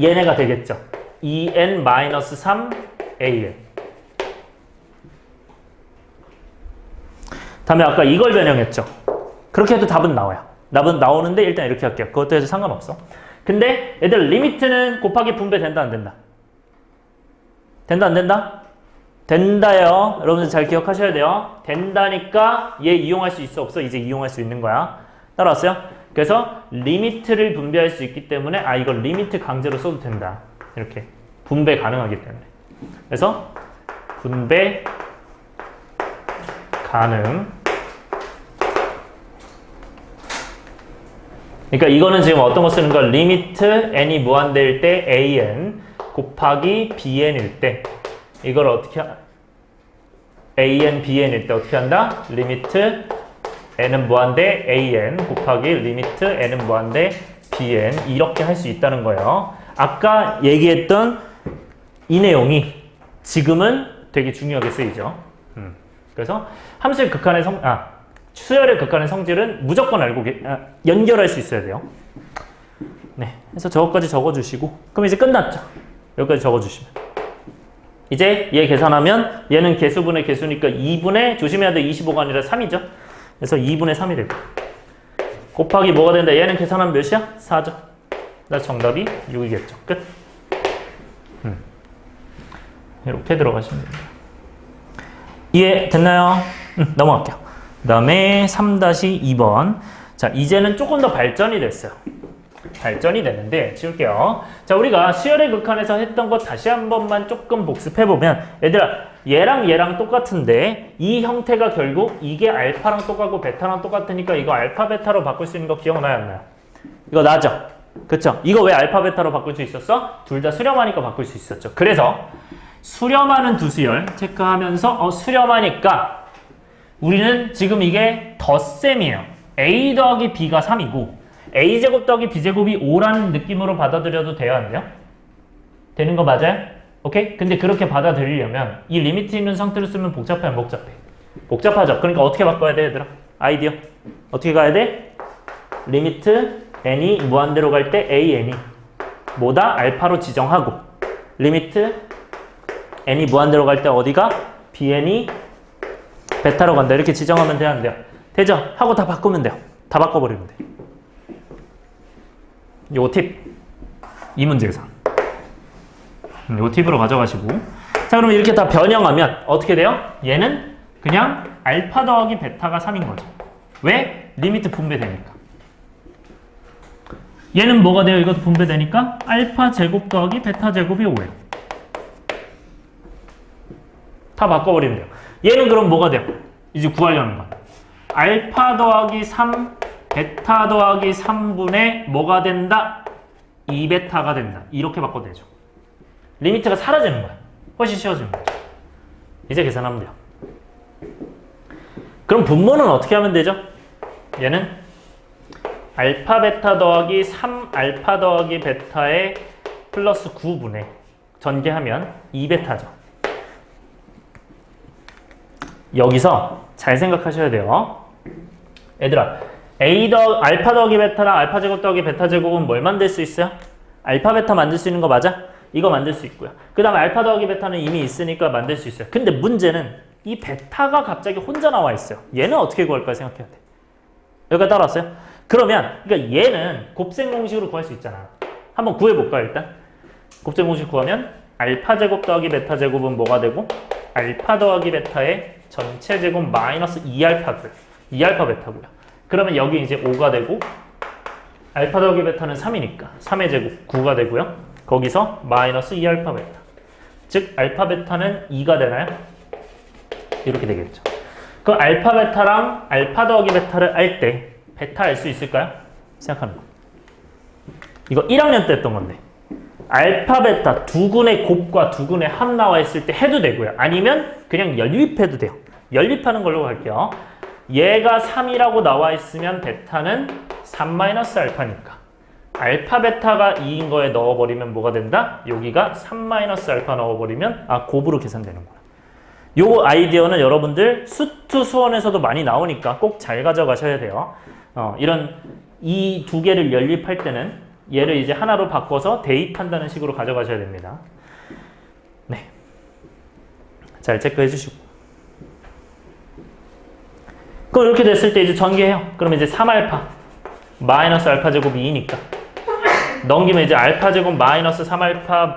얘네가 되겠죠. 2n-3an. 다음에 아까 이걸 변형했죠. 그렇게 해도 답은 나와요. 답은 나오는데 일단 이렇게 할게요. 그것도 해도 상관없어. 근데 얘들 리미트는 곱하기 분배 된다 안 된다? 된다 안 된다? 된다요. 여러분들 잘 기억하셔야 돼요. 된다니까 얘 이용할 수 있어 없어? 이제 이용할 수 있는 거야. 따라왔어요? 그래서 리미트를 분배할 수 있기 때문에 이걸 리미트 강제로 써도 된다. 이렇게 분배 가능하기 때문에. 그래서 분배 가능. 그러니까 이거는 지금 어떤 거 쓰는 거야? 리미트 n이 무한대일 때 an 곱하기 bn일 때 이걸 어떻게 an, bn일 때 어떻게 한다? 리미트 n은 무한대 an 곱하기 리미트 n은 무한대 bn 이렇게 할 수 있다는 거예요. 아까 얘기했던 이 내용이 지금은 되게 중요하게 쓰이죠. 그래서 함수의 극한의 수열의 극한의 성질은 무조건 연결할 수 있어야 돼요. 네, 그래서 저것까지 적어주시고 그럼 이제 끝났죠. 여기까지 적어주시면 이제 얘 계산하면 얘는 개수분의 개수니까 2분의 조심해야 돼. 25가 아니라 3이죠. 그래서 2분의 3이 되고 곱하기 뭐가 된다? 얘는 계산하면 몇이야? 4죠. 그래서 정답이 6이겠죠. 끝. 이렇게 들어가시면 됩니다. 이해 됐나요? 넘어갈게요. 그 다음에 3-2번. 자, 이제는 조금 더 발전이 됐어요. 발전이 되는데 지울게요. 자, 우리가 수열의 극한에서 했던 거 다시 한 번만 조금 복습해보면 얘들아 얘랑 똑같은데 이 형태가 결국 이게 알파랑 똑같고 베타랑 똑같으니까 이거 알파 베타로 바꿀 수 있는 거 기억나요 안 나요? 이거 나죠? 그쵸? 이거 왜 알파 베타로 바꿀 수 있었어? 둘 다 수렴하니까 바꿀 수 있었죠. 그래서 수렴하는 두 수열 체크하면서 수렴하니까 우리는 지금 이게 덧셈이에요. a 더하기 b가 3이고 a제곱 더하기 b제곱이 5라는 느낌으로 받아들여도 돼요? 안 돼요? 되는 거 맞아요? 오케이? 근데 그렇게 받아들이려면 이 리미트 있는 상태로 쓰면 복잡해 안 복잡해? 복잡하죠? 그러니까 어떻게 바꿔야 돼, 얘들아? 아이디어. 어떻게 가야 돼? 리미트 n이 무한대로 갈 때 an이 뭐다? 알파로 지정하고 리미트 n이 무한대로 갈 때 어디가? bn이 베타로 간다. 이렇게 지정하면 되는데요. 되죠? 하고 다 바꾸면 돼요. 다 바꿔버리면 돼요. 요 팁. 이 문제에서. 요 팁으로 가져가시고. 자, 그럼 이렇게 다 변형하면 어떻게 돼요? 얘는 그냥 알파 더하기 베타가 3인 거죠. 왜? 리미트 분배되니까. 얘는 뭐가 돼요? 이것도 분배되니까 알파 제곱 더하기 베타 제곱이 5예요. 다 바꿔버리면 돼요. 얘는 그럼 뭐가 돼요? 이제 구하려는 거. 알파 더하기 3, 베타 더하기 3분의 뭐가 된다? 2베타가 된다. 이렇게 바꿔도 되죠. 리미트가 사라지는 거야. 훨씬 쉬워지는 거죠. 이제 계산하면 돼요. 그럼 분모는 어떻게 하면 되죠? 얘는 알파 베타 더하기 3 알파 더하기 베타의 플러스 9분의 전개하면 2베타죠. 여기서 잘 생각하셔야 돼요. 얘들아, 알파 더하기 베타랑 알파 제곱 더하기 베타 제곱은 뭘 만들 수 있어요? 알파 베타 만들 수 있는 거 맞아? 이거 만들 수 있고요. 그 다음에 알파 더하기 베타는 이미 있으니까 만들 수 있어요. 근데 문제는 이 베타가 갑자기 혼자 나와 있어요. 얘는 어떻게 구할까 생각해야 돼. 여기까지 따라왔어요? 그러면 그러니까 얘는 곱셈 공식으로 구할 수 있잖아. 한번 구해볼까 일단? 곱셈 공식 구하면 알파 제곱 더하기 베타 제곱은 뭐가 되고 알파 더하기 베타의 전체 제곱 마이너스 2알파고요. 2알파 베타고요. 그러면 여기 이제 5가 되고 알파 더하기 베타는 3이니까 3의 제곱 9가 되고요. 거기서 마이너스 2알파 베타. 즉 알파 베타는 2가 되나요? 이렇게 되겠죠. 그 알파 베타랑 알파 더하기 베타를 알 때 베타 알 수 있을까요? 생각하는 거. 이거 1학년 때 했던 건데 알파 베타 두 군의 곱과 두 군의 합 나와 있을 때 해도 되고요. 아니면 그냥 연립해도 돼요. 연립하는 걸로 갈게요. 얘가 3이라고 나와 있으면 베타는 3-알파니까 알파 베타가 2인 거에 넣어버리면 뭐가 된다? 여기가 3-알파 넣어버리면 곱으로 계산되는 거야. 요 아이디어는 여러분들 수투 수원에서도 많이 나오니까 꼭 잘 가져가셔야 돼요. 이런 이 두 개를 연립할 때는 얘를 이제 하나로 바꿔서 대입한다는 식으로 가져가셔야 됩니다. 네. 잘 체크해 주시고. 그럼 이렇게 됐을 때 이제 전개해요. 그러면 이제 3알파 마이너스 알파 제곱이 2니까 넘기면 이제 알파 제곱 마이너스 3알파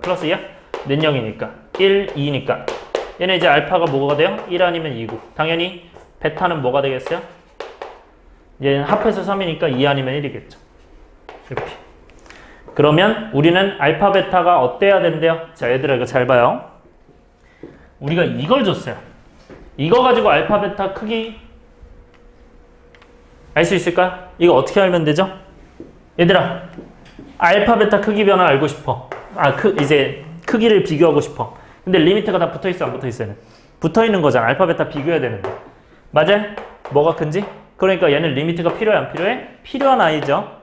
플러스 2야? 는 0이니까 1, 2니까 얘는 이제 알파가 뭐가 돼요? 1 아니면 2고 당연히 베타는 뭐가 되겠어요? 얘는 합해서 3이니까 2 아니면 1이겠죠. 이렇게. 그러면 우리는 알파 베타가 어때야 된대요? 자, 얘들아 이거 잘 봐요. 우리가 이걸 줬어요. 이거 가지고 알파 베타 크기 알 수 있을까? 이거 어떻게 알면 되죠? 얘들아, 알파 베타 크기 변화 알고 싶어. 이제 크기를 비교하고 싶어. 근데 리미트가 다 붙어있어, 안 붙어있어요? 붙어있는 거잖아. 알파 베타 비교해야 되는데. 맞아요? 뭐가 큰지? 그러니까 얘는 리미트가 필요해, 안 필요해? 필요한 아이죠.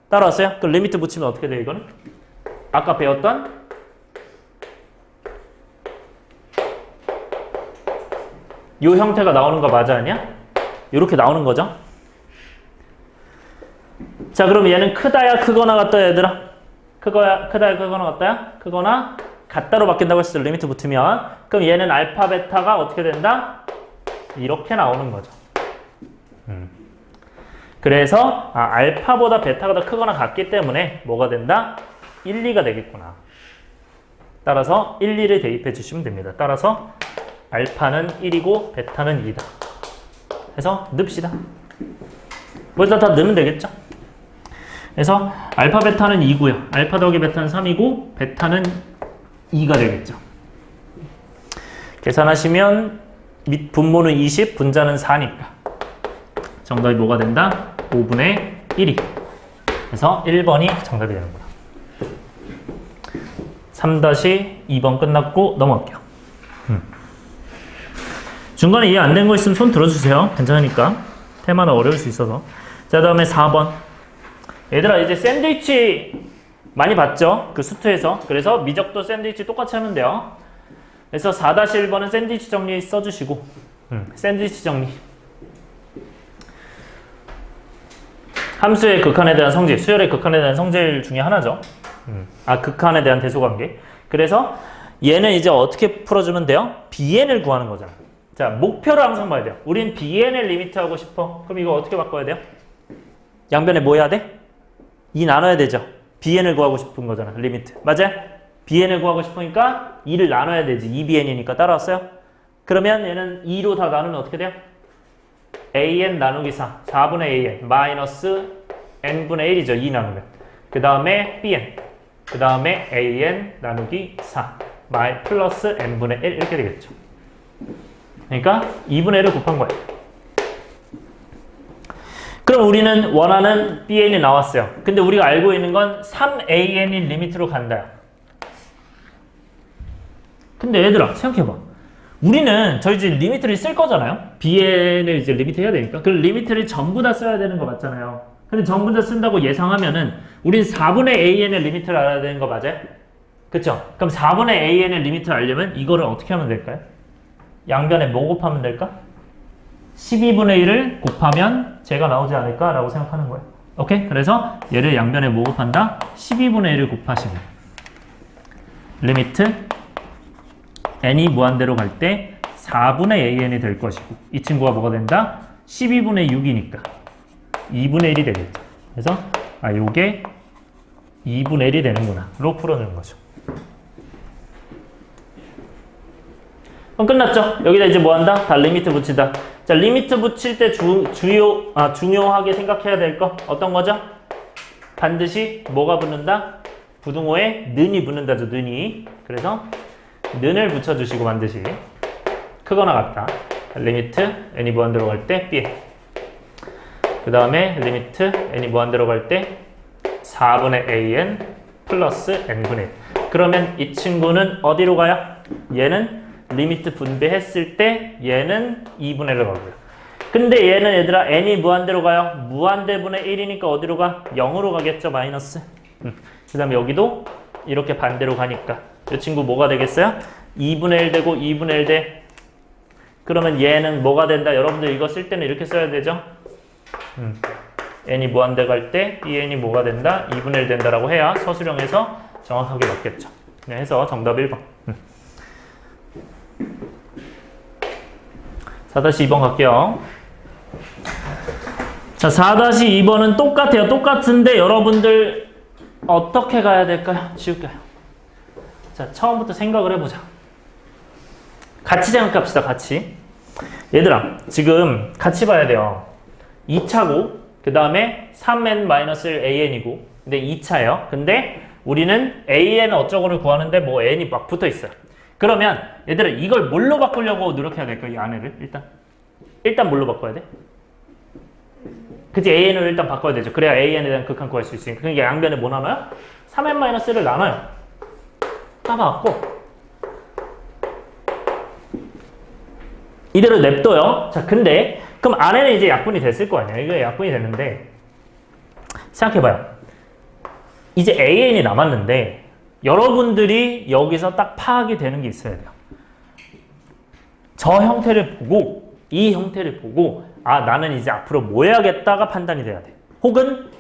따라왔어요? 그럼 리미트 붙이면 어떻게 돼, 이거는? 아까 배웠던 이 형태가 나오는 거 맞아, 아니야? 이렇게 나오는 거죠. 자, 그럼 얘는 크다야, 크거나 같다야, 얘들아? 크다야, 크거나 같다야? 크거나 같다로 바뀐다고 했을 때 리미트 붙으면 그럼 얘는 알파, 베타가 어떻게 된다? 이렇게 나오는 거죠. 그래서 알파보다 베타가 더 크거나 같기 때문에 뭐가 된다? 1, 2가 되겠구나. 따라서 1, 2를 대입해 주시면 됩니다. 따라서 알파는 1이고 베타는 2다. 해서 넣읍시다. 뭐 일단 다 넣으면 되겠죠? 그래서 알파 베타는 2고요. 알파 더하기 베타는 3이고 베타는 2가 되겠죠. 계산하시면 밑 분모는 20, 분자는 4니까 정답이 뭐가 된다? 5분의 1이. 그래서 1번이 정답이 되는구나. 3-2번 끝났고 넘어갈게요. 중간에 이해 안 된 거 있으면 손 들어주세요. 괜찮으니까. 테마는 어려울 수 있어서. 자, 다음에 4번. 얘들아, 이제 샌드위치 많이 봤죠? 그 수트에서. 그래서 미적도 샌드위치 똑같이 하면 돼요. 그래서 4-1번은 샌드위치 정리 써주시고 샌드위치 정리. 함수의 극한에 대한 성질, 수열의 극한에 대한 성질 중에 하나죠. 극한에 대한 대소관계. 그래서 얘는 이제 어떻게 풀어주면 돼요? bn을 구하는 거잖아. 자, 목표를 항상 봐야 돼요. 우린 bn을 리미트 하고 싶어. 그럼 이거 어떻게 바꿔야 돼요? 양변에 뭐 해야 돼? 2 나눠야 되죠. bn을 구하고 싶은 거잖아. 리미트. 맞아요? bn을 구하고 싶으니까 2를 나눠야 되지. 2bn이니까 따라왔어요? 그러면 얘는 2로 다 나누면 어떻게 돼요? an 나누기 4. 4분의 an 마이너스 n분의 1이죠. 2 나누면. 그 다음에 bn. 그 다음에 an 나누기 4. 플러스 n분의 1 이렇게 되겠죠. 그러니까 2분의 1을 곱한 거예요. 그럼 우리는 원하는 bn이 나왔어요. 근데 우리가 알고 있는 건 3an이 리미트로 간다. 근데 얘들아 생각해봐. 우리는 저희 이제 리미트를 쓸 거잖아요. bn을 이제 리미트 해야 되니까. 그 리미트를 전부 다 써야 되는 거 맞잖아요. 근데 전부 다 쓴다고 예상하면은 우린 4분의 an의 리미트를 알아야 되는 거 맞아요? 그쵸? 그럼 4분의 an의 리미트를 알려면 이거를 어떻게 하면 될까요? 양변에 뭐 곱하면 될까? 12분의 1을 곱하면 제가 나오지 않을까? 라고 생각하는 거예요. 오케이? 그래서 얘를 양변에 뭐 곱한다? 12분의 1을 곱하시면 리미트 n이 무한대로 갈 때 4분의 an이 될 것이고 이 친구가 뭐가 된다? 12분의 6이니까 2분의 1이 되겠죠. 그래서 요게 2분의 1이 되는구나 로 풀어주는 거죠. 그럼 끝났죠? 여기다 이제 뭐 한다? 다 리미트 붙이다. 자, 리미트 붙일 때 중요하게 생각해야 될 거 어떤 거죠? 반드시 뭐가 붙는다? 부등호에 는이 붙는다죠. 는이. 그래서 는을 붙여주시고 반드시 크거나 같다. 리미트 n이 무한대로 갈 때 bn. 그 다음에 리미트 n이 무한대로 갈 때 4분의 an 플러스 n분의 1. 그러면 이 친구는 어디로 가요? 얘는 리미트 분배했을 때 얘는 2분의 1로 가고요. 근데 얘는 얘들아 n이 무한대로 가요. 무한대분의 1이니까 어디로 가? 0으로 가겠죠. 마이너스. 그 다음에 여기도 이렇게 반대로 가니까 이 친구 뭐가 되겠어요? 2분의 1 되고 2분의 1 돼. 그러면 얘는 뭐가 된다? 여러분들 이거 쓸 때는 이렇게 써야 되죠. n이 무한대 갈 때 bn이 뭐가 된다? 2분의 1 된다라고 해야 서술형에서 정확하게 맞겠죠. 네, 해서 정답 1번. 4-2번 갈게요. 자, 4-2번은 똑같아요. 똑같은데 여러분들 어떻게 가야 될까요? 지울까요? 자, 처음부터 생각을 해보자. 같이 생각합시다. 같이. 얘들아, 지금 같이 봐야 돼요. 2차고 그 다음에 3n-1an이고 근데 2차예요. 근데 우리는 an 어쩌고를 구하는데 뭐 n이 막 붙어있어요. 그러면 얘들아 이걸 뭘로 바꾸려고 노력해야 될까? 이 안에를 일단 뭘로 바꿔야 돼? 그치, an을 일단 바꿔야 되죠. 그래야 an에 대한 극한 구할 수 있으니까. 그러니까 양변에 뭐 나눠요? 3n-1을 나눠요. 따라갖고 이대로 냅둬요. 자, 근데 그럼 안에는 이제 약분이 됐을 거 아니야. 이거 약분이 됐는데 생각해봐요. 이제 an이 남았는데 여러분들이 여기서 딱 파악이 되는 게 있어야 돼요. 저 형태를 보고 이 형태를 보고 나는 이제 앞으로 뭐 해야겠다가 판단이 돼야 돼. 혹은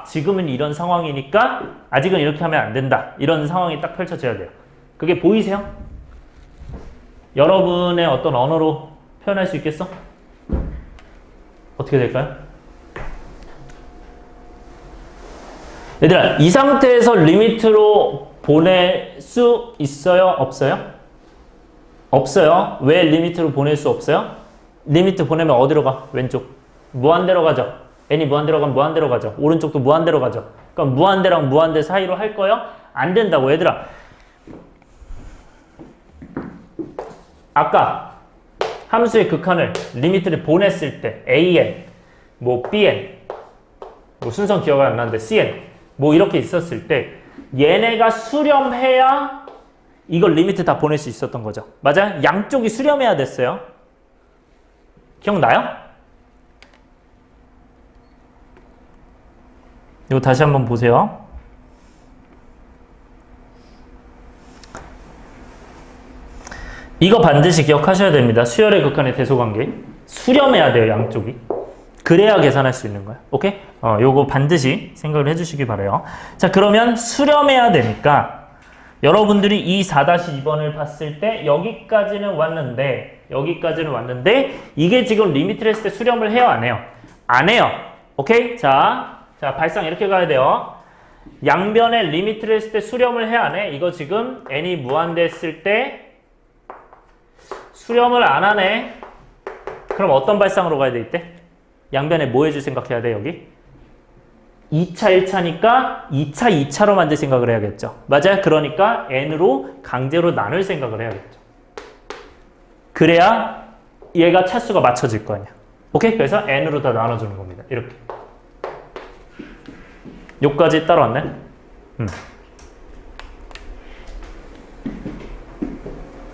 지금은 이런 상황이니까 아직은 이렇게 하면 안 된다. 이런 상황이 딱 펼쳐져야 돼요. 그게 보이세요? 여러분의 어떤 언어로 표현할 수 있겠어? 어떻게 될까요? 얘들아, 이 상태에서 리미트로 보낼 수 있어요? 없어요? 없어요. 왜 리미트로 보낼 수 없어요? 리미트 보내면 어디로 가? 왼쪽. 무한대로 가죠. n이 무한대로 가면 무한대로 가죠. 오른쪽도 무한대로 가죠. 그럼 무한대랑 무한대 사이로 할 거예요? 안 된다고. 얘들아, 아까 함수의 극한을 리미트를 보냈을 때 an, 뭐 bn, 뭐 순서 기억이 안 나는데 cn 뭐 이렇게 있었을 때 얘네가 수렴해야 이걸 리미트 다 보낼 수 있었던 거죠. 맞아요? 양쪽이 수렴해야 됐어요. 기억나요? 이거 다시 한번 보세요. 이거 반드시 기억하셔야 됩니다. 수열의 극한의 대소관계. 수렴해야 돼요, 양쪽이. 그래야 계산할 수 있는 거예요. 오케이? 요거 반드시 생각을 해주시기 바라요. 자, 그러면 수렴해야 되니까 여러분들이 이 4-2번을 봤을 때 여기까지는 왔는데 이게 지금 리미트를 했을 때 수렴을 해요, 안 해요? 안 해요. 오케이? 자, 발상 이렇게 가야 돼요. 양변에 리미트를 했을 때 수렴을 해, 안 해? 이거 지금 n이 무한대했을 때 수렴을 안 하네. 그럼 어떤 발상으로 가야 돼, 이때? 양변에 뭐 해줄 생각해야 돼, 여기? 2차 1차니까 2차 2차로 만들 생각을 해야겠죠. 맞아요? 그러니까 n으로 강제로 나눌 생각을 해야겠죠. 그래야 얘가 차수가 맞춰질 거 아니야. 오케이? 그래서 n으로 다 나눠주는 겁니다. 이렇게. 요까지 따라왔네?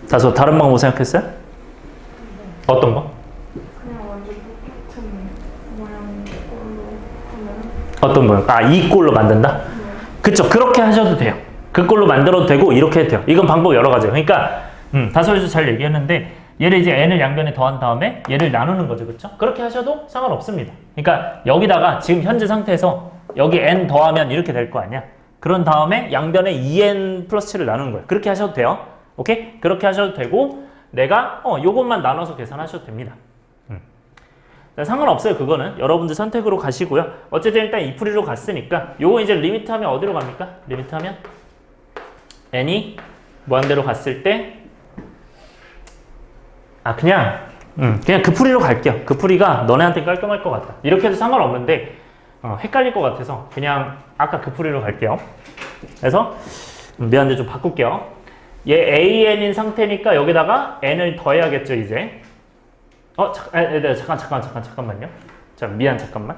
다소 다른 방법 생각했어요? 어떤 거? 그냥 완전 똑같은 모양 걸로 하면 어떤 거요? 아, 이 꼴로 만든다? 그쵸. 그렇게 하셔도 돼요. 그 꼴로 만들어도 되고, 이렇게 해도 돼요. 이건 방법 여러 가지예요. 그러니까, 다소에서 잘 얘기했는데, 얘를 이제 n을 양변에 더한 다음에 얘를 나누는 거죠. 그쵸? 그렇게 하셔도 상관없습니다. 그러니까, 여기다가 지금 현재 상태에서 여기 n 더하면 이렇게 될 거 아니야? 그런 다음에 양변에 2n 플러스 7을 나누는 거예요. 그렇게 하셔도 돼요. 오케이? 그렇게 하셔도 되고, 내가, 요것만 나눠서 계산하셔도 됩니다. 상관없어요. 그거는 여러분들 선택으로 가시고요. 어쨌든 일단 이 풀이로 갔으니까 요거 이제 리미트 하면 어디로 갑니까? 리미트 하면 n이 무한대로 갔을 때 그냥 그 풀이로 갈게요. 그 풀이가 너네한테 깔끔할 것 같다. 이렇게 해도 상관없는데 헷갈릴 것 같아서 그냥 아까 그 풀이로 갈게요. 그래서 미안한데 좀 바꿀게요. 얘 an인 상태니까 여기다가 n을 더해야겠죠, 이제. 잠깐만요. 자, 잠깐만.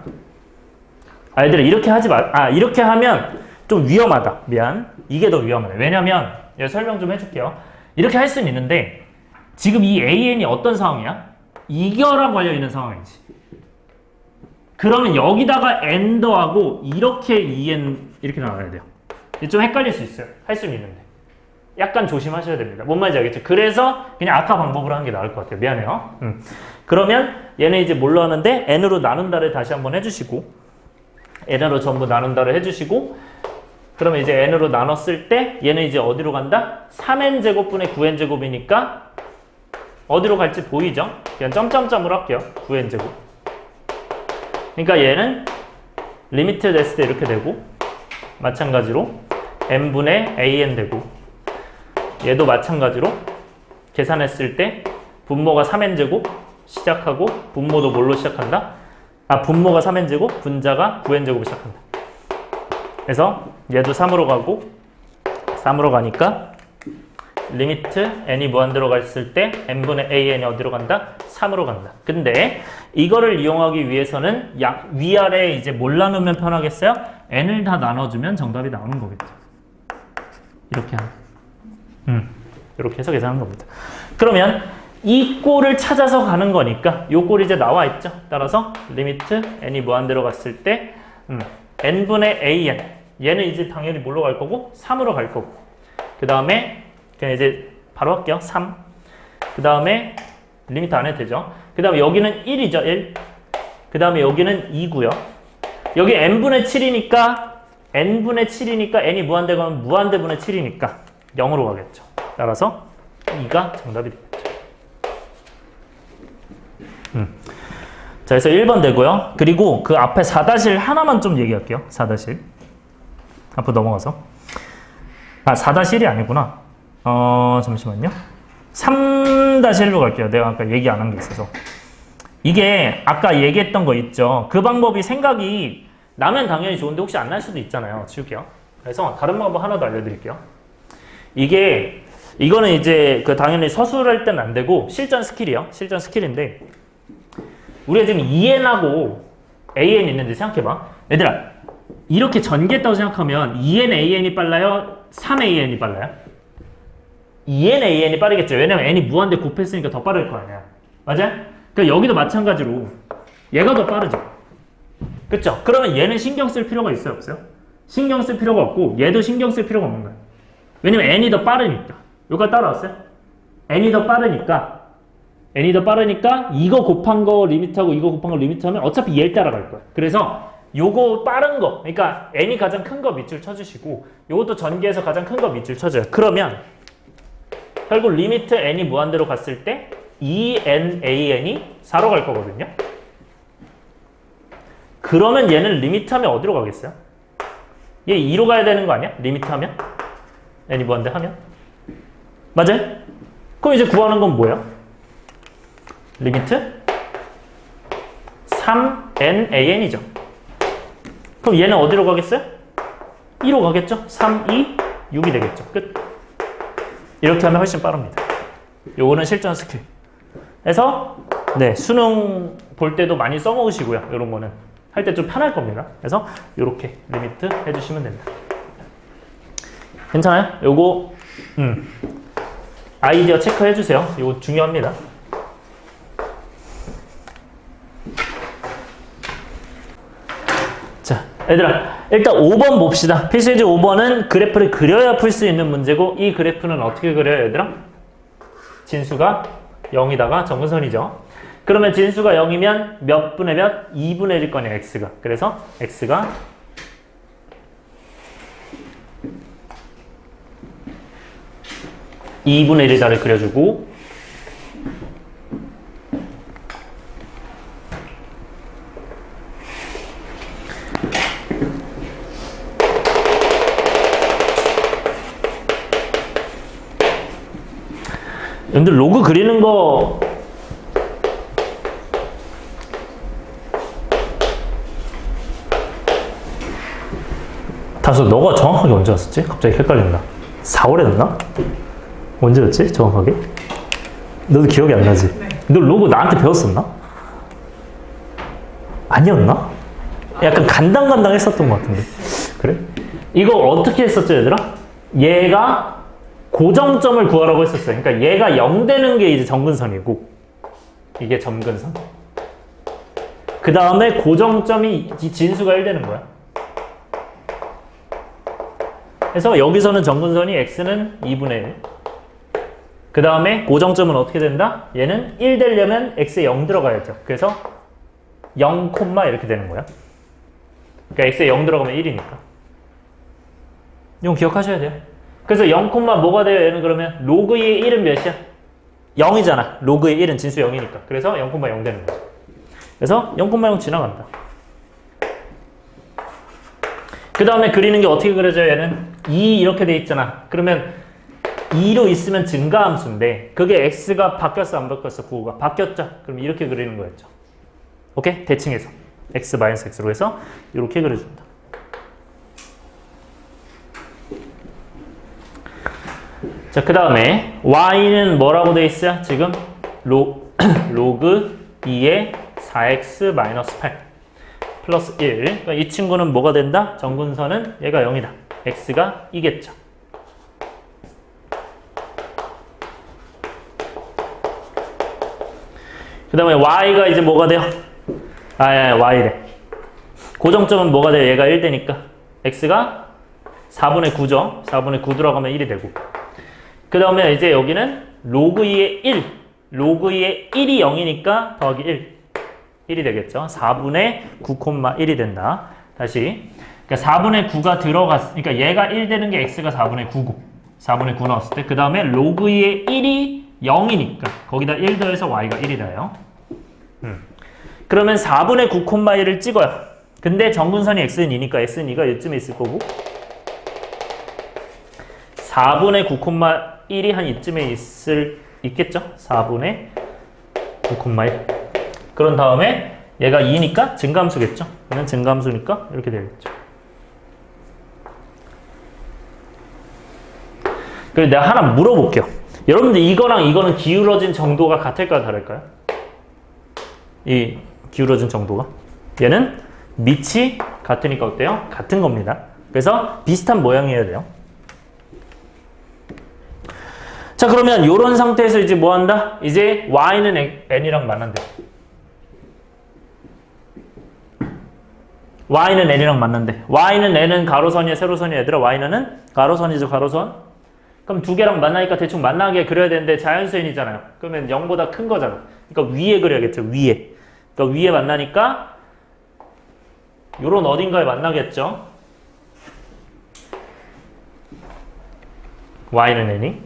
얘들아, 이렇게 하지 마. 이렇게 하면 좀 위험하다. 미안. 이게 더 위험하네. 왜냐면, 설명 좀 해줄게요. 이렇게 할 수는 있는데, 지금 이 AN이 어떤 상황이야? 이거랑 걸려있는 상황이지. 그러면 여기다가 N 더하고, 이렇게 2N, 이렇게 나와야 돼요. 좀 헷갈릴 수 있어요. 할 수는 있는데. 약간 조심하셔야 됩니다. 뭔 말인지 알겠죠? 그래서 그냥 아까 방법으로 하는 게 나을 것 같아요. 미안해요. 그러면 얘는 이제 뭘로 하는데 n으로 나눈다를 다시 한번 해주시고 n으로 전부 나눈다를 해주시고 그러면 이제 n으로 나눴을 때 얘는 이제 어디로 간다? 3n제곱분의 9n제곱이니까 어디로 갈지 보이죠? 그냥 점점점으로 할게요. 9n제곱. 그러니까 얘는 리미트 됐을 때 이렇게 되고 마찬가지로 n분의 an 되고 얘도 마찬가지로 계산했을 때 분모가 3n제곱 시작하고 분모도 뭘로 시작한다? 분모가 3n제곱, 분자가 9n제곱 시작한다. 그래서 얘도 3으로 가고 3으로 가니까 리미트 n이 무한대로 갔을 때 n분의 an이 어디로 간다? 3으로 간다. 근데 이거를 이용하기 위해서는 위아래 이제 뭘 나누면 편하겠어요? n을 다 나눠주면 정답이 나오는 거겠죠. 이렇게 하면. 이렇게 해서 계산하는 겁니다. 그러면 이 꼴을 찾아서 가는 거니까 이 꼴이 이제 나와 있죠. 따라서 리미트 n이 무한대로 갔을 때 n분의 an 얘는 이제 당연히 뭘로 갈 거고 3으로 갈 거고 그 다음에 그냥 이제 바로 할게요. 3 그 다음에 리미트 안 해도 되죠. 그 다음에 여기는 1이죠. 1 그 다음에 여기는 2고요. 여기 n분의 7이니까 n이 무한대 가면 무한대분의 7이니까 0으로 가겠죠. 따라서 2가 정답이 되겠죠. 자, 그래서 1번 되고요. 그리고 그 앞에 4-1 하나만 좀 얘기할게요. 4-1 앞으로 넘어가서 4-1이 아니구나. 잠시만요. 3-1로 갈게요. 내가 아까 얘기 안 한 게 있어서 이게 아까 얘기했던 거 있죠. 그 방법이 생각이 나면 당연히 좋은데 혹시 안 날 수도 있잖아요. 지울게요. 그래서 다른 방법 하나 더 알려드릴게요. 이거는 이제 그 당연히 서술할 때는 안 되고 실전 스킬이요. 실전 스킬인데 우리가 지금 2n하고 an 있는데 생각해봐. 얘들아 이렇게 전개했다고 생각하면 2n an이 빨라요? 3an이 빨라요? 2n an이 빠르겠죠. 왜냐면 n이 무한대 곱했으니까 더 빠를 거 아니야. 맞아? 그러니까 여기도 마찬가지로 얘가 더 빠르죠. 그쵸? 그러면 얘는 신경 쓸 필요가 있어요? 없어요? 신경 쓸 필요가 없고 얘도 신경 쓸 필요가 없는 거예요. 왜냐면 n이 더 빠르니까. 여기까지 따라왔어요? n이 더 빠르니까 이거 곱한 거 리미트하고 이거 곱한 거 리미트하면 어차피 얘를 따라갈 거야. 그래서 요거 빠른 거, 그러니까 n이 가장 큰 거 밑줄 쳐주시고 요것도 전개해서 가장 큰 거 밑줄 쳐줘요. 그러면 결국 리미트 n이 무한대로 갔을 때 2nan이 4로 갈 거거든요. 그러면 얘는 리미트하면 어디로 가겠어요? 얘 2로 가야 되는 거 아니야? 리미트하면? n이 무한대 하면? 맞아요? 그럼 이제 구하는 건 뭐야? 리미트 3nan이죠. 그럼 얘는 어디로 가겠어요? 2로 가겠죠? 3, 2, 6이 되겠죠. 끝. 이렇게 하면 훨씬 빠릅니다. 요거는 실전 스킬. 그래서 네, 수능 볼 때도 많이 써먹으시고요. 이런 거는 할 때 좀 편할 겁니다. 그래서 이렇게 리미트 해주시면 됩니다. 괜찮아요? 요거 아이디어 체크해주세요. 요거 중요합니다. 자, 얘들아 일단 5번 봅시다. 필수예제 5번은 그래프를 그려야 풀 수 있는 문제고 이 그래프는 어떻게 그려요, 얘들아? 진수가 0이다가 정근선이죠. 그러면 진수가 0이면 몇 분의 몇? 2분의 1일 거냐, x가. 그래서 x가 2분의 1이다를 그려주고 여러분들 로그 그리는 거 다소 너가 정확하게 언제 왔었지? 갑자기 헷갈린다. 4월에 왔나? 언제였지? 정확하게? 너도 기억이 안 나지? 너 로그 나한테 배웠었나? 아니었나? 약간 간당간당 했었던 것 같은데. 그래? 이거 어떻게 했었죠, 얘들아? 얘가 고정점을 구하라고 했었어요. 그러니까 얘가 0 되는 게 이제 정근선이고 이게 점근선. 그 다음에 고정점이 이 진수가 1 되는 거야. 그래서 여기서는 정근선이 x는 2분의 1. 그 다음에 고정점은 어떻게 된다? 얘는 1 되려면 x에 0 들어가야죠. 그래서 0, 이렇게 되는 거야. 그러니까 x에 0 들어가면 1이니까. 이건 기억하셔야 돼요. 그래서 0, 뭐가 돼요? 얘는 그러면 로그의 1은 몇이야? 0이잖아. 로그의 1은 진수 0이니까. 그래서 0, 0 되는 거죠. 그래서 0, 0 지나간다. 그 다음에 그리는 게 어떻게 그려져요? 얘는 2 이렇게 돼 있잖아. 그러면 2로 있으면 증가함수인데 그게 x가 바뀌었어 안 바뀌었어? 구호가 바뀌었죠? 그럼 이렇게 그리는 거였죠. 오케이? 대칭해서 x-x로 해서 이렇게 그려준다. 자, 그 다음에 y는 뭐라고 돼 있어요? 지금 로그 2의 4x-8 플러스 1. 그러니까 이 친구는 뭐가 된다? 정근선은 얘가 0이다. x가 2겠죠. 그 다음에 y가 이제 뭐가 돼요? y래. 고정점은 뭐가 돼요? 얘가 1 되니까 x가 4분의 9죠. 4분의 9 들어가면 1이 되고. 그 다음에 이제 여기는 로그 2의 1. 로그 2의 1이 0이니까 더하기 1이 되겠죠. 4분의 9,1이 된다. 다시. 그러니까 4분의 9가 그러니까 얘가 1 되는 게 x가 4분의 9고 4분의 9 넣었을 때 그 다음에 로그 2의 1이 0이니까 거기다 1 더해서 y가 1이다요. 그러면 4분의 9,1을 찍어요. 근데 정근선이 x는 2니까 x는 2가 이쯤에 있을 거고 4분의 9,1이 한 이쯤에 있겠죠? 4분의 9,1. 그런 다음에 얘가 2니까 증가함수겠죠? 얘는 증가함수니까 이렇게 되겠죠. 그리고 내가 하나 물어볼게요. 여러분들 이거랑 이거는 기울어진 정도가 같을까요? 다를까요? 이 기울어진 정도가? 얘는 밑이 같으니까 어때요? 같은 겁니다. 그래서 비슷한 모양이어야 돼요. 자, 그러면 이런 상태에서 이제 뭐 한다? 이제 y는 n이랑 만난대. y는 n이랑 만난대. y는 n은 가로선이야, 세로선이야? 얘들아, y는 가로선이죠, 가로선. 그럼 두 개랑 만나니까 대충 만나게 그려야 되는데 자연수행이잖아요. 그러면 0보다 큰 거잖아. 그러니까 위에 그려야겠죠. 위에. 그러니까 위에 만나니까 요런 어딘가에 만나겠죠. y는 n이.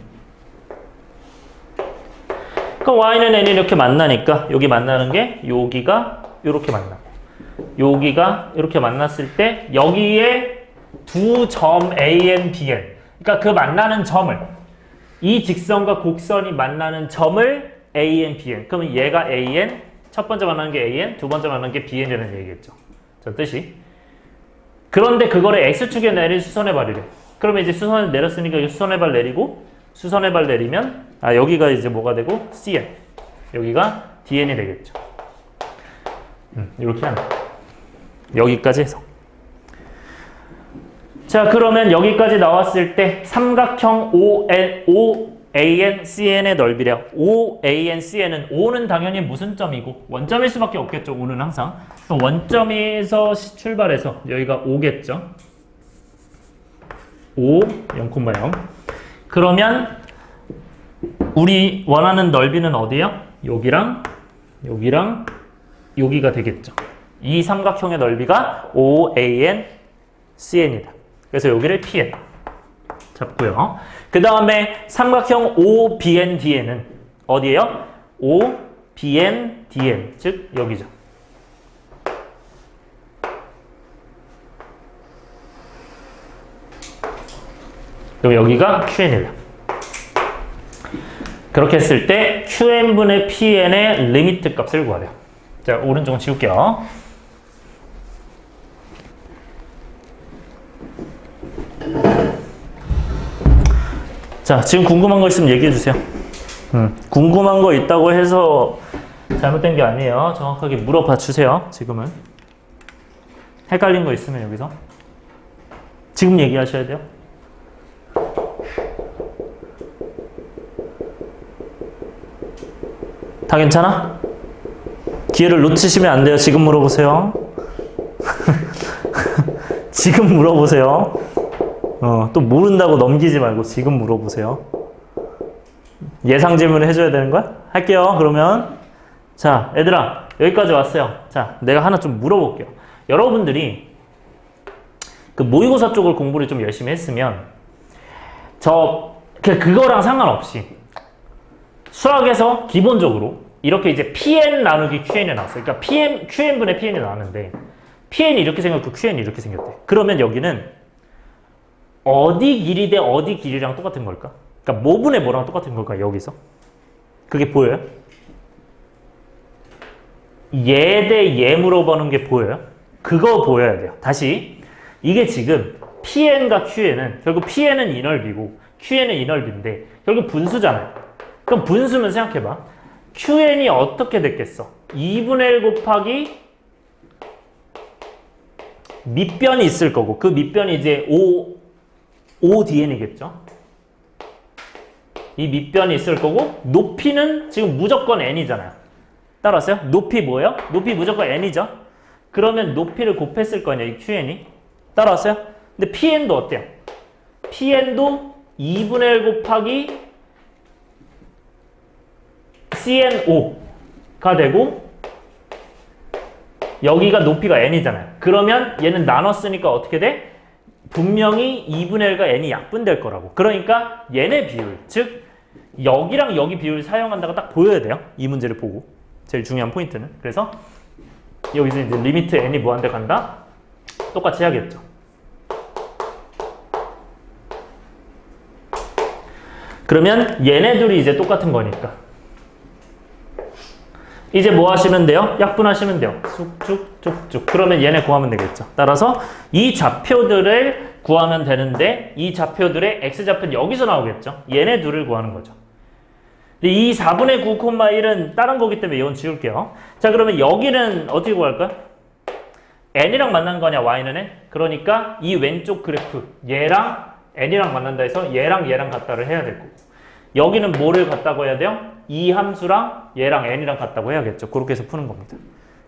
그럼 y는 n이 이렇게 만나니까 여기 만나는 게 여기가 이렇게 만나. 여기가 이렇게 만났을 때 여기에 두 점 AN, BN. 그러니까 그 만나는 점을 이 직선과 곡선이 만나는 점을 AN, BN. 그러면 얘가 AN, 첫 번째 만나는 게 AN, 두 번째 만나는 게 BN이라는 얘기겠죠. 저 뜻이. 그런데 그거를 X축에 내린 수선의 발이래. 그러면 이제 수선을 내렸으니까 이 수선의 발 내리고 수선의 발 내리면 여기가 이제 뭐가 되고 CN. 여기가 DN이 되겠죠. 이렇게 하는 거예요. 여기까지 해서. 자, 그러면 여기까지 나왔을 때 삼각형 OANCN의 넓이래요. OANCN은 O는 당연히 무슨 점이고 원점일 수밖에 없겠죠. O는 항상. 원점에서 출발해서 여기가 5겠죠. 5, 0,0. 그러면 우리 원하는 넓이는 어디요? 여기랑 여기랑 여기가 되겠죠. 이 삼각형의 넓이가 OANCN이다. 그래서 여기를 PN 잡고요. 그 다음에 삼각형 OBNDN은 어디예요? OBNDN, 즉 여기죠. 그럼 여기가 QN이다. 그렇게 했을 때 QN분의 PN의 리미트 값을 구하래요. 자, 오른쪽은 지울게요. 자, 지금 궁금한 거 있으면 얘기해 주세요. 궁금한 거 있다고 해서 잘못된 게 아니에요. 정확하게 물어봐 주세요. 지금은. 헷갈린 거 있으면 여기서. 지금 얘기하셔야 돼요. 다 괜찮아? 기회를 놓치시면 안 돼요. 지금 물어보세요. 지금 물어보세요. 또 모른다고 넘기지 말고 지금 물어보세요. 예상 질문을 해줘야 되는 거야? 할게요. 그러면 자, 얘들아 여기까지 왔어요. 자, 내가 하나 좀 물어볼게요. 여러분들이 그 모의고사 쪽을 공부를 좀 열심히 했으면 그거랑 상관없이 수학에서 기본적으로 이렇게 이제 PN 나누기 QN이 나왔어요. 그러니까 QN분의 PN이 나왔는데 PN이 이렇게 생겼고 QN이 이렇게 생겼대. 그러면 여기는 어디 길이 대 어디 길이랑 똑같은 걸까? 그러니까 뭐분의 뭐랑 똑같은 걸까? 여기서. 그게 보여요? 얘 대 얘 물어보는 게 보여요? 그거 보여야 돼요. 다시. 이게 지금 PN과 QN은 결국 PN은 이 넓이고 QN은 이 넓이인데 결국 분수잖아요. 그럼 분수면 생각해봐. QN이 어떻게 됐겠어? 2분의 1 곱하기 밑변이 있을 거고 그 밑변이 이제 ODN이겠죠? 이 밑변이 있을 거고 높이는 지금 무조건 N이잖아요. 따라왔어요? 높이 뭐예요? 높이 무조건 N이죠? 그러면 높이를 곱했을 거 아니야, 이 QN이? 따라왔어요? 근데 PN도 어때요? PN도 2분의 1 곱하기 CNO가 되고 여기가 높이가 N이잖아요. 그러면 얘는 나눴으니까 어떻게 돼? 분명히 2분의 1과 N이 약분될 거라고. 그러니까 얘네 비율, 즉 여기랑 여기 비율을 사용한다고 딱 보여야 돼요. 이 문제를 보고. 제일 중요한 포인트는. 그래서 여기서 이제 리미트 N이 무한대 간다? 똑같이 해야겠죠. 그러면 얘네 둘이 이제 똑같은 거니까 이제 뭐 하시면 돼요? 약분하시면 돼요. 쭉쭉쭉쭉. 그러면 얘네 구하면 되겠죠. 따라서 이 좌표들을 구하면 되는데 이 좌표들의 x좌표는 여기서 나오겠죠. 얘네 둘을 구하는 거죠. 근데 이 4분의 9,1은 다른 거기 때문에 이건 지울게요. 자, 그러면 여기는 어떻게 구할까? n이랑 만난 거냐, y는 n? 그러니까 이 왼쪽 그래프 얘랑 n이랑 만난다 해서 얘랑 같다를 해야 될 거고 여기는 뭐를 같다고 해야 돼요? 이 함수랑 얘랑 n이랑 같다고 해야겠죠. 그렇게 해서 푸는 겁니다.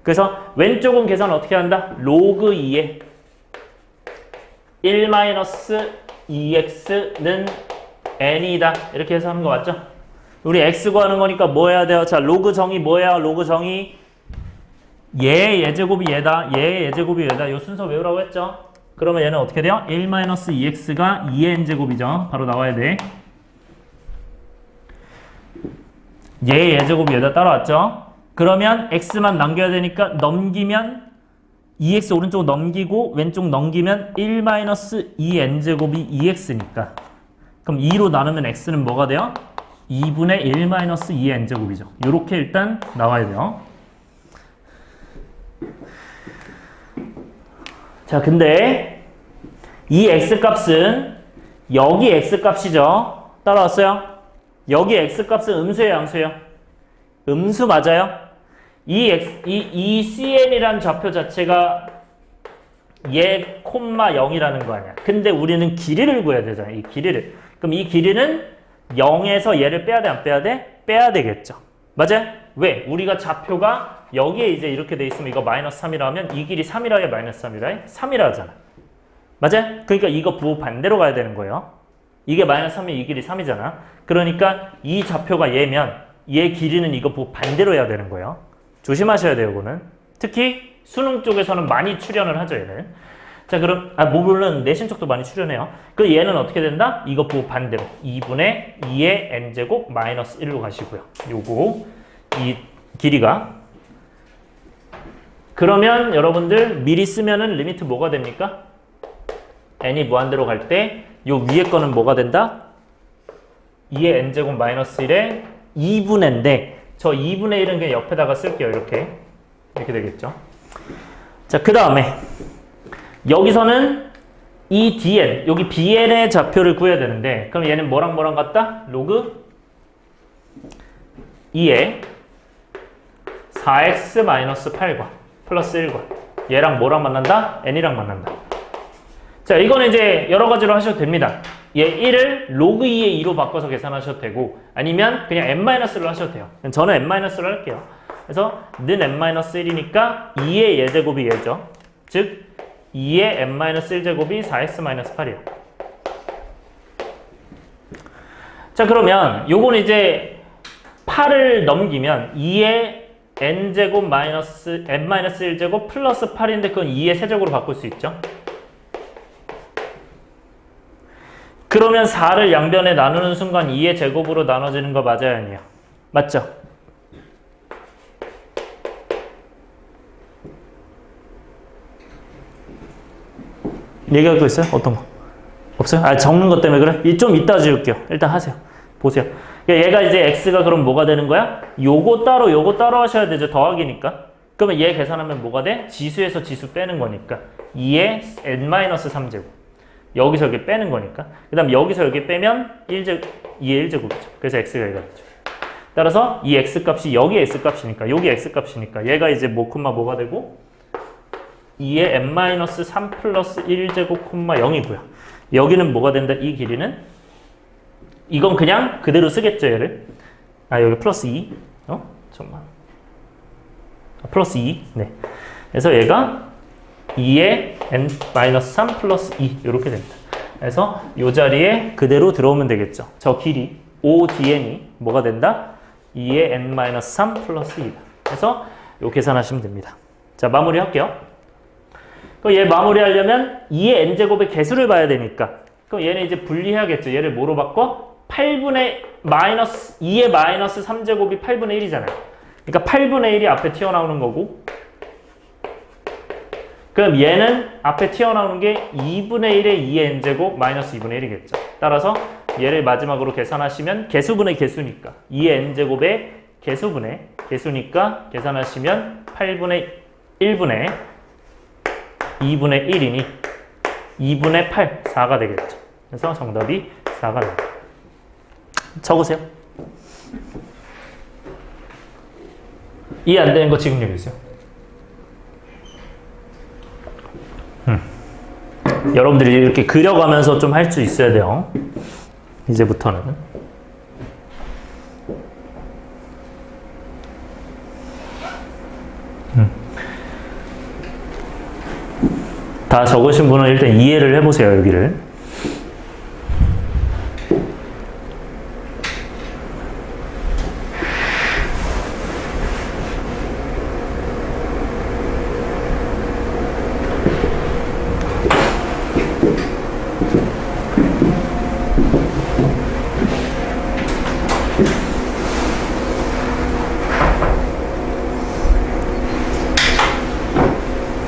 그래서 왼쪽은 계산 어떻게 한다? 로그 2에 1-2x는 n이다. 이렇게 해서 하는 거 맞죠? 우리 x 구하는 거니까 뭐 해야 돼요? 자, 로그 정의 뭐예요? 로그 정의 얘 예제곱이 얘다. 얘 예제곱이 얘다. 이 순서 외우라고 했죠? 그러면 얘는 어떻게 돼요? 1-2x가 2n제곱이죠. 바로 나와야 돼. 얘 예제곱이 얘다 따라왔죠? 그러면 x만 남겨야 되니까 넘기면 2x 오른쪽 넘기고 왼쪽 넘기면 1-2n제곱이 2x니까 그럼 2로 나누면 x는 뭐가 돼요? 2분의 1-2n제곱이죠. 이렇게 일단 나와야 돼요. 자, 근데 이 x값은 여기 x값이죠. 따라왔어요? 여기 x값은 음수예요, 양수예요? 음수 맞아요? 이 cn이란 좌표 자체가 얘 콤마 0이라는 거 아니야. 근데 우리는 길이를 구해야 되잖아. 이 길이를. 그럼 이 길이는 0에서 얘를 빼야 돼, 안 빼야 돼? 빼야 되겠죠. 맞아요? 왜? 우리가 좌표가 여기에 이제 이렇게 돼 있으면 이거 마이너스 3이라 하면 이 길이 3이라 해, 마이너스 3이라 해? 3이라 하잖아. 맞아요? 그러니까 이거 부호 반대로 가야 되는 거예요. 이게 마이너스 3이면 이 길이 3이잖아. 그러니까 이 좌표가 얘면 얘 길이는 이거 부호 반대로 해야 되는 거예요. 조심하셔야 돼요, 이거는. 특히 수능 쪽에서는 많이 출연을 하죠, 얘는. 자, 그럼, 물론 내신 쪽도 많이 출연해요. 그 얘는 어떻게 된다? 이거 부호 반대로. 2분의 2의 n제곱 마이너스 1로 가시고요. 요거, 이 길이가. 그러면 여러분들 미리 쓰면은 리미트 뭐가 됩니까? n이 무한대로 갈 때 요 위에 거는 뭐가 된다? 2의 n제곱 마이너스 1에 2분의인데 저 2분의 1은 그냥 옆에다가 쓸게요. 이렇게 되겠죠. 자, 그 다음에 여기서는 이 dn, 여기 bn의 좌표를 구해야 되는데 그럼 얘는 뭐랑 같다? 로그 2에 4x-8과 플러스 1과 얘랑 뭐랑 만난다? n이랑 만난다. 자, 이거는 이제 여러 가지로 하셔도 됩니다. 얘 1을 로그 2의 2로 바꿔서 계산하셔도 되고 아니면 그냥 n-를 하셔도 돼요. 저는 n-를 할게요. 그래서 는 n-1이니까 2의 예제곱이 얘죠. 즉 2의 n-1제곱이 4x-8이에요. 자, 그러면 요거는 이제 8을 넘기면 2의 n제곱 마이너스 n-1제곱 플러스 8인데 그건 2의 세제곱으로 바꿀 수 있죠. 그러면 4를 양변에 나누는 순간 2의 제곱으로 나눠지는 거 맞아요, 아니에요? 맞죠? 얘기할 거 있어요? 어떤 거? 없어요? 적는 것 때문에 그래? 좀 이따 지울게요. 일단 하세요. 보세요. 얘가 이제 x가 그럼 뭐가 되는 거야? 요거 따로 하셔야 되죠. 더하기니까. 그러면 얘 계산하면 뭐가 돼? 지수에서 지수 빼는 거니까 2의 n-3제곱. 여기서 여기 빼는 거니까. 그 다음 여기서 여기 빼면 2의 1제곱이죠. 그래서 x가 얘가 되죠. 따라서 이 x값이 여기 x값이니까 여기 x값이니까 얘가 이제 뭐가 되고 2의 n-3 플러스 1제곱 0이고요. 여기는 뭐가 된다? 이 길이는 이건 그냥 그대로 쓰겠죠, 얘를. 여기 플러스 2. 잠깐만. 플러스 2. 네. 그래서 얘가 2의 n-3 플러스 2 이렇게 됩니다. 그래서 이 자리에 그대로 들어오면 되겠죠. 저 길이 ODN이 뭐가 된다? 2의 n-3 플러스 2다. 그래서 요 계산하시면 됩니다. 자, 마무리할게요. 그럼 얘 마무리하려면 2의 n제곱의 개수를 봐야 되니까 그럼 얘는 이제 분리해야겠죠. 얘를 뭐로 바꿔? 2의 마이너스 3제곱이 8분의 1이잖아요. 그러니까 8분의 1이 앞에 튀어나오는 거고 그럼 얘는 앞에 튀어나오는 게 2분의 1의 2의 n제곱 마이너스 2분의 1이겠죠. 따라서 얘를 마지막으로 계산하시면 개수분의 개수니까 2의 n제곱의 개수니까 계산하시면 8분의 1분의 2분의 1이니 2분의 8, 4가 되겠죠. 그래서 정답이 4가 됩니다. 적으세요. 이해 안 되는 거 지금 얘기해주세요. 여러분들이 이렇게 그려가면서 좀 할 수 있어야 돼요. 이제부터는. 다 적으신 분은 일단 이해를 해보세요, 여기를.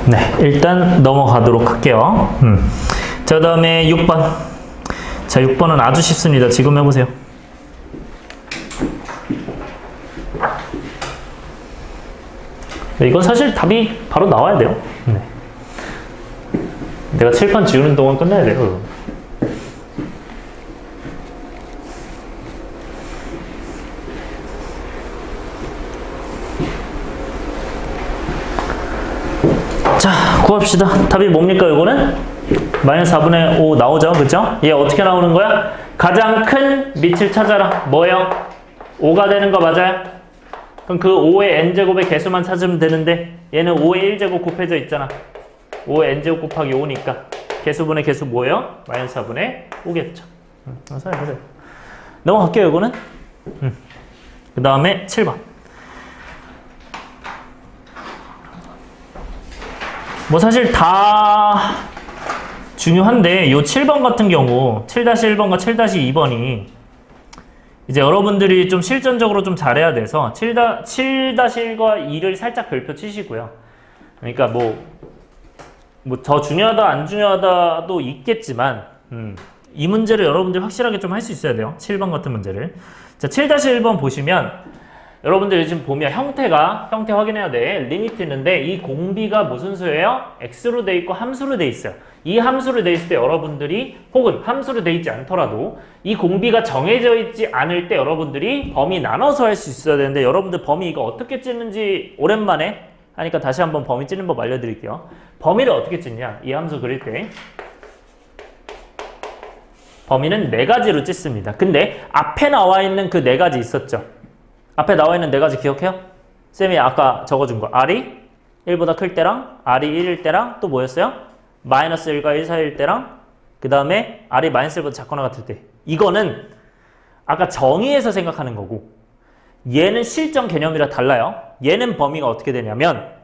네, 일단 넘어가도록 할게요. 자, 그 다음에 6번. 자, 6번은 아주 쉽습니다. 지금 해보세요. 네, 이건 사실 답이 바로 나와야 돼요. 네. 내가 칠판 지우는 동안 끝내야 돼요. 자, 구합시다. 답이 뭡니까, 이거는? 마이너스 4분의 5 나오죠? 그죠? 얘 어떻게 나오는 거야? 가장 큰 밑을 찾아라. 뭐예요? 5가 되는 거 맞아요? 그럼 그 5의 n제곱의 개수만 찾으면 되는데 얘는 5의 1제곱 곱해져 있잖아. 5의 n제곱 곱하기 5니까 개수분의 개수 뭐예요? 마이너스 4분의 5겠죠. 그래서 해보세요. 넘어갈게요, 이거는. 그 다음에 7번. 뭐 사실 다 중요한데 요 7번 같은 경우 7-1번과 7-2번이 이제 여러분들이 좀 실전적으로 좀 잘해야 돼서 7-1과 2를 살짝 별표 치시고요. 그러니까 뭐 더 중요하다 안 중요하다도 있겠지만 이 문제를 여러분들이 확실하게 좀 할 수 있어야 돼요. 7번 같은 문제를. 자, 7-1번 보시면 여러분들 지금 보면 형태 확인해야 돼. 리미트 있는데 이 공비가 무슨 수예요? x로 돼 있고 함수로 돼 있어요. 이 함수로 돼 있을 때 여러분들이 혹은 함수로 돼 있지 않더라도 이 공비가 정해져 있지 않을 때 여러분들이 범위 나눠서 할 수 있어야 되는데 여러분들 범위 이거 어떻게 찢는지 오랜만에 하니까 다시 한번 범위 찢는 법 알려드릴게요. 범위를 어떻게 찢냐? 이 함수 그릴 때 범위는 4가지로 찢습니다. 근데 앞에 나와 있는 그 4가지 있었죠? 앞에 나와 있는 4가지 기억해요? 쌤이 아까 적어준 거 r이 1보다 클 때랑 r이 1일 때랑 또 뭐였어요? 마이너스 1과 1 사이일 때랑 그 다음에 r이 마이너스 1보다 작거나 같을 때 이거는 아까 정의에서 생각하는 거고 얘는 실전 개념이라 달라요. 얘는 범위가 어떻게 되냐면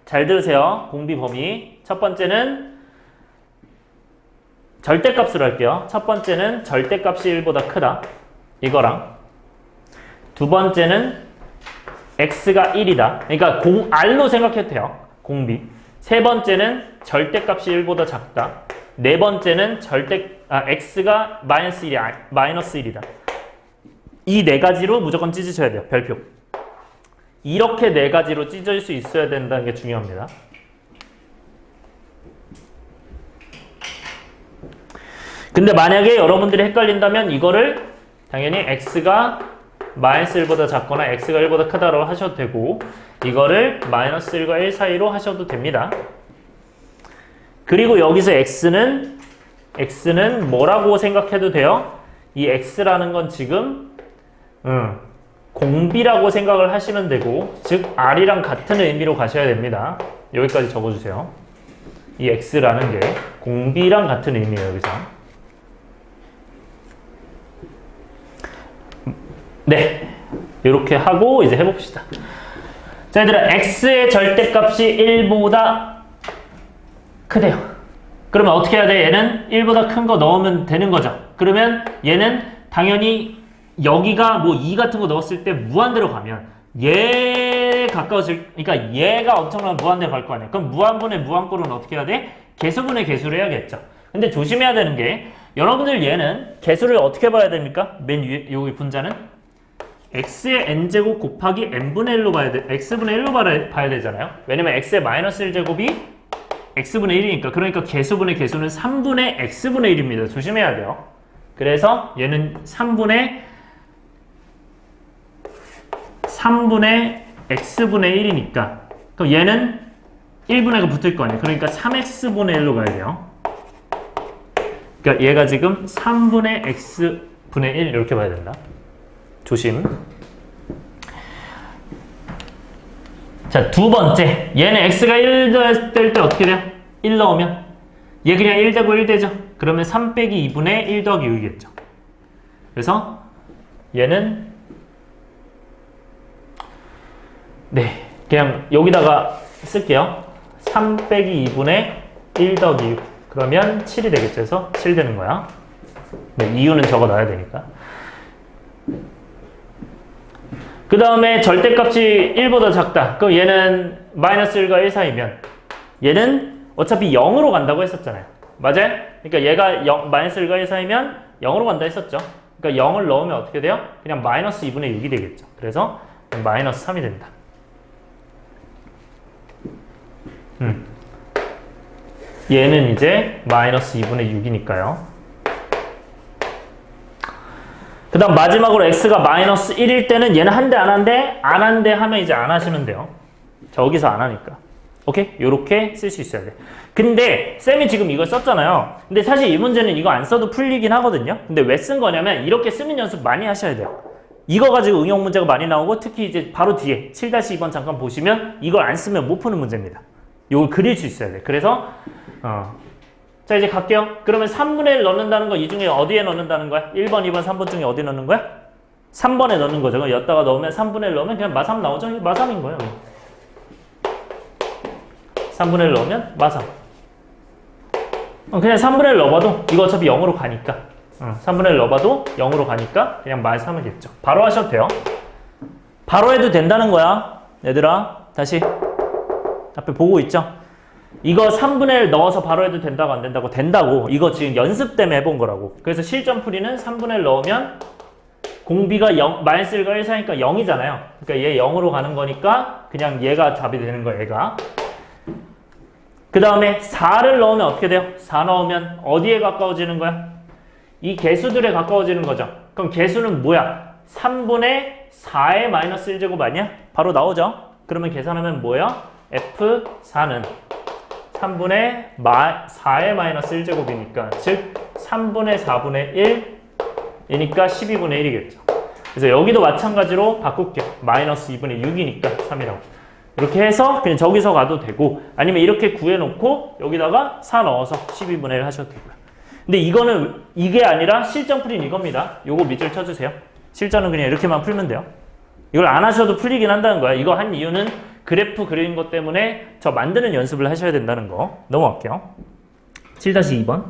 잘 들으세요. 공비 범위 첫 번째는 절대값으로 할게요. 첫 번째는 절대값이 1보다 크다 이거랑 두 번째는 x가 1이다. 그러니까 r로 생각해도 돼요. 공비. 세 번째는 절대값이 1보다 작다. 네 번째는 x가 마이너스 1이다. 이 4가지로 무조건 찢으셔야 돼요. 별표. 이렇게 4가지로 찢을 수 있어야 된다는 게 중요합니다. 근데 만약에 여러분들이 헷갈린다면 이거를 당연히 x가 마이너스 1보다 작거나 x가 1보다 크다로 하셔도 되고 이거를 마이너스 1과 1 사이로 하셔도 됩니다. 그리고 여기서 x는 뭐라고 생각해도 돼요? 이 x라는 건 지금 공비라고 생각을 하시면 되고 즉 r이랑 같은 의미로 가셔야 됩니다. 여기까지 적어주세요. 이 x라는 게 공비랑 같은 의미예요. 여기서. 네, 이렇게 하고 이제 해봅시다. 자, 얘들아, x의 절대값이 1보다 크대요. 그러면 어떻게 해야 돼? 얘는 1보다 큰 거 넣으면 되는 거죠. 그러면 얘는 당연히 여기가 뭐 2 같은 거 넣었을 때 무한대로 가면 얘에 가까워질, 그러니까 얘가 엄청난 무한대로 갈 거 아니야. 그럼 무한분의 무한꼴은 어떻게 해야 돼? 개수분의 개수를 해야겠죠. 근데 조심해야 되는 게 여러분들 얘는 개수를 어떻게 봐야 됩니까? 맨 위에 여기 분자는 x의 n제곱 곱하기 n분의 1로 봐야 돼. x분의 1로 봐야 되잖아요. 왜냐면 x의 마이너스 1제곱이 x분의 1이니까. 그러니까 개수분의 개수는 3분의 x분의 1입니다. 조심해야 돼요. 그래서 얘는 3분의 x분의 1이니까 그럼 얘는 1분의가 붙을 거 아니에요. 그러니까 3x분의 1로 가야 돼요. 그러니까 얘가 지금 3분의 x분의 1 이렇게 봐야 된다. 조심. 자, 두 번째. 얘는 x가 1 될 때 어떻게 돼요? 1 넣으면 얘 그냥 1 되고 1 되죠. 그러면 3 빼기 2분의 1 더하기 6이겠죠. 그래서 얘는 네, 그냥 여기다가 쓸게요. 3 빼기 2분의 1 더하기 6. 그러면 7이 되겠죠. 그래서 7 되는 거야. 네, 이유는 적어 놔야 되니까. 그 다음에 절대값이 1보다 작다. 그럼 얘는 마이너스 1과 1 사이면 얘는 어차피 0으로 간다고 했었잖아요. 맞아요? 그러니까 얘가 마이너스 1과 1 사이면 0으로 간다 했었죠. 그러니까 0을 넣으면 어떻게 돼요? 그냥 마이너스 2분의 6이 되겠죠. 그래서 마이너스 3이 된다. 얘는 이제 마이너스 2분의 6이니까요. 그 다음 마지막으로 x가 마이너스 1일 때는 얘는 한대 안 한대? 안 한대 하면 이제 안 하시면 돼요. 저기서 안 하니까. 오케이? 요렇게 쓸 수 있어야 돼. 근데 쌤이 지금 이걸 썼잖아요. 근데 사실 이 문제는 이거 안 써도 풀리긴 하거든요. 근데 왜 쓴 거냐면 이렇게 쓰는 연습 많이 하셔야 돼요. 이거 가지고 응용 문제가 많이 나오고 특히 이제 바로 뒤에 7-2번 잠깐 보시면 이걸 안 쓰면 못 푸는 문제입니다. 이걸 그릴 수 있어야 돼. 그래서 자 이제 갈게요. 그러면 3분의 1 넣는다는 거 이 중에 어디에 넣는다는 거야? 1번, 2번, 3번 중에 어디 넣는 거야? 3번에 넣는 거죠. 그럼 여기다가 넣으면 3분의 1 넣으면 그냥 마3 나오죠? 마3인 거예요. 3분의 1 넣으면 마3. 그냥 3분의 1 넣어봐도 이거 어차피 0으로 가니까 3분의 1 넣어봐도 0으로 가니까 그냥 마3을 겠죠. 바로 하셔도 돼요. 바로 해도 된다는 거야. 얘들아 다시 앞에 보고 있죠? 이거 3분의 1 넣어서 바로 해도 된다고 안 된다고? 된다고. 이거 지금 연습 때문에 해본 거라고. 그래서 실전 풀이는 3분의 1 넣으면 공비가 0, 마이너스 1과 1 사이니까 0이잖아요. 그러니까 얘 0으로 가는 거니까 그냥 얘가 답이 되는 거야, 얘가. 그 다음에 4를 넣으면 어떻게 돼요? 4 넣으면 어디에 가까워지는 거야? 이 개수들에 가까워지는 거죠. 그럼 개수는 뭐야? 3분의 4의 마이너스 1제곱 아니야? 바로 나오죠? 그러면 계산하면 뭐야? F4는 3분의 4의 마이너스 1제곱이니까 즉 3분의 4분의 1이니까 12분의 1이겠죠. 그래서 여기도 마찬가지로 바꿀게요. 마이너스 2분의 6이니까 3이라고. 이렇게 해서 그냥 저기서 가도 되고 아니면 이렇게 구해놓고 여기다가 4 넣어서 12분의 1 하셔도 되고요. 근데 이거는 이게 아니라 실전 풀이는 이겁니다. 요거 밑줄 쳐주세요. 실전은 그냥 이렇게만 풀면 돼요. 이걸 안 하셔도 풀리긴 한다는 거야. 이거 한 이유는 그래프 그리는 것 때문에 저 만드는 연습을 하셔야 된다는 거. 넘어갈게요. 7-2번.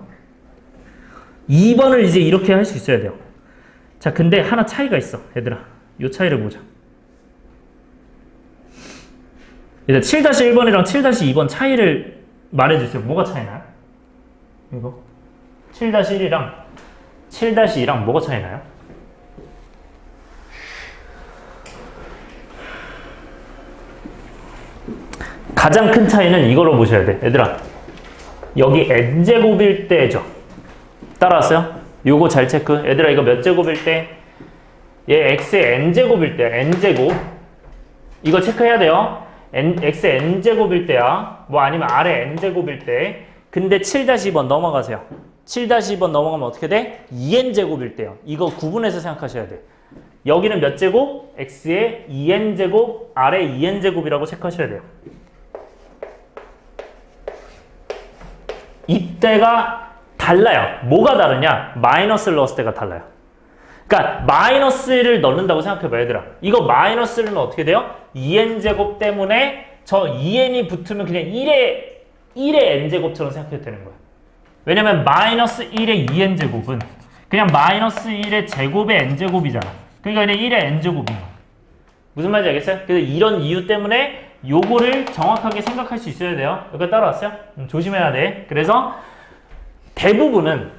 2번을 이제 이렇게 할 수 있어야 돼요. 자, 근데 하나 차이가 있어. 얘들아. 요 차이를 보자. 얘들 7-1번이랑 7-2번 차이를 말해주세요. 뭐가 차이나요? 이거 7-1이랑 7-2랑 뭐가 차이나요? 가장 큰 차이는 이걸로 보셔야 돼. 얘들아, 여기 n제곱일 때죠. 따라왔어요? 요거 잘 체크. 얘들아, 이거 몇 제곱일 때? 얘 x의 n제곱일 때, n제곱. 이거 체크해야 돼요. x의 n제곱일 때야. 뭐 아니면 r의 n제곱일 때. 근데 7-2번 넘어가세요. 7-2번 넘어가면 어떻게 돼? 2n제곱일 때요. 이거 구분해서 생각하셔야 돼. 여기는 몇 제곱? x의 2n제곱, r의 2n제곱이라고 체크하셔야 돼요. 이때가 달라요. 뭐가 다르냐? 마이너스를 넣었을 때가 달라요. 그러니까 마이너스를 넣는다고 생각해봐, 얘들아. 이거 마이너스를 넣으면 어떻게 돼요? 2n제곱 때문에 저 2n이 붙으면 그냥 1의 n제곱처럼 생각해도 되는 거야. 왜냐면 마이너스 1의 2n제곱은 그냥 마이너스 1의 제곱의 n제곱이잖아. 그러니까 그냥 1의 n제곱인 거야. 무슨 말인지 알겠어요? 그래서 이런 이유 때문에 요거를 정확하게 생각할 수 있어야 돼요. 여기 따라왔어요? 조심해야 돼. 그래서 대부분은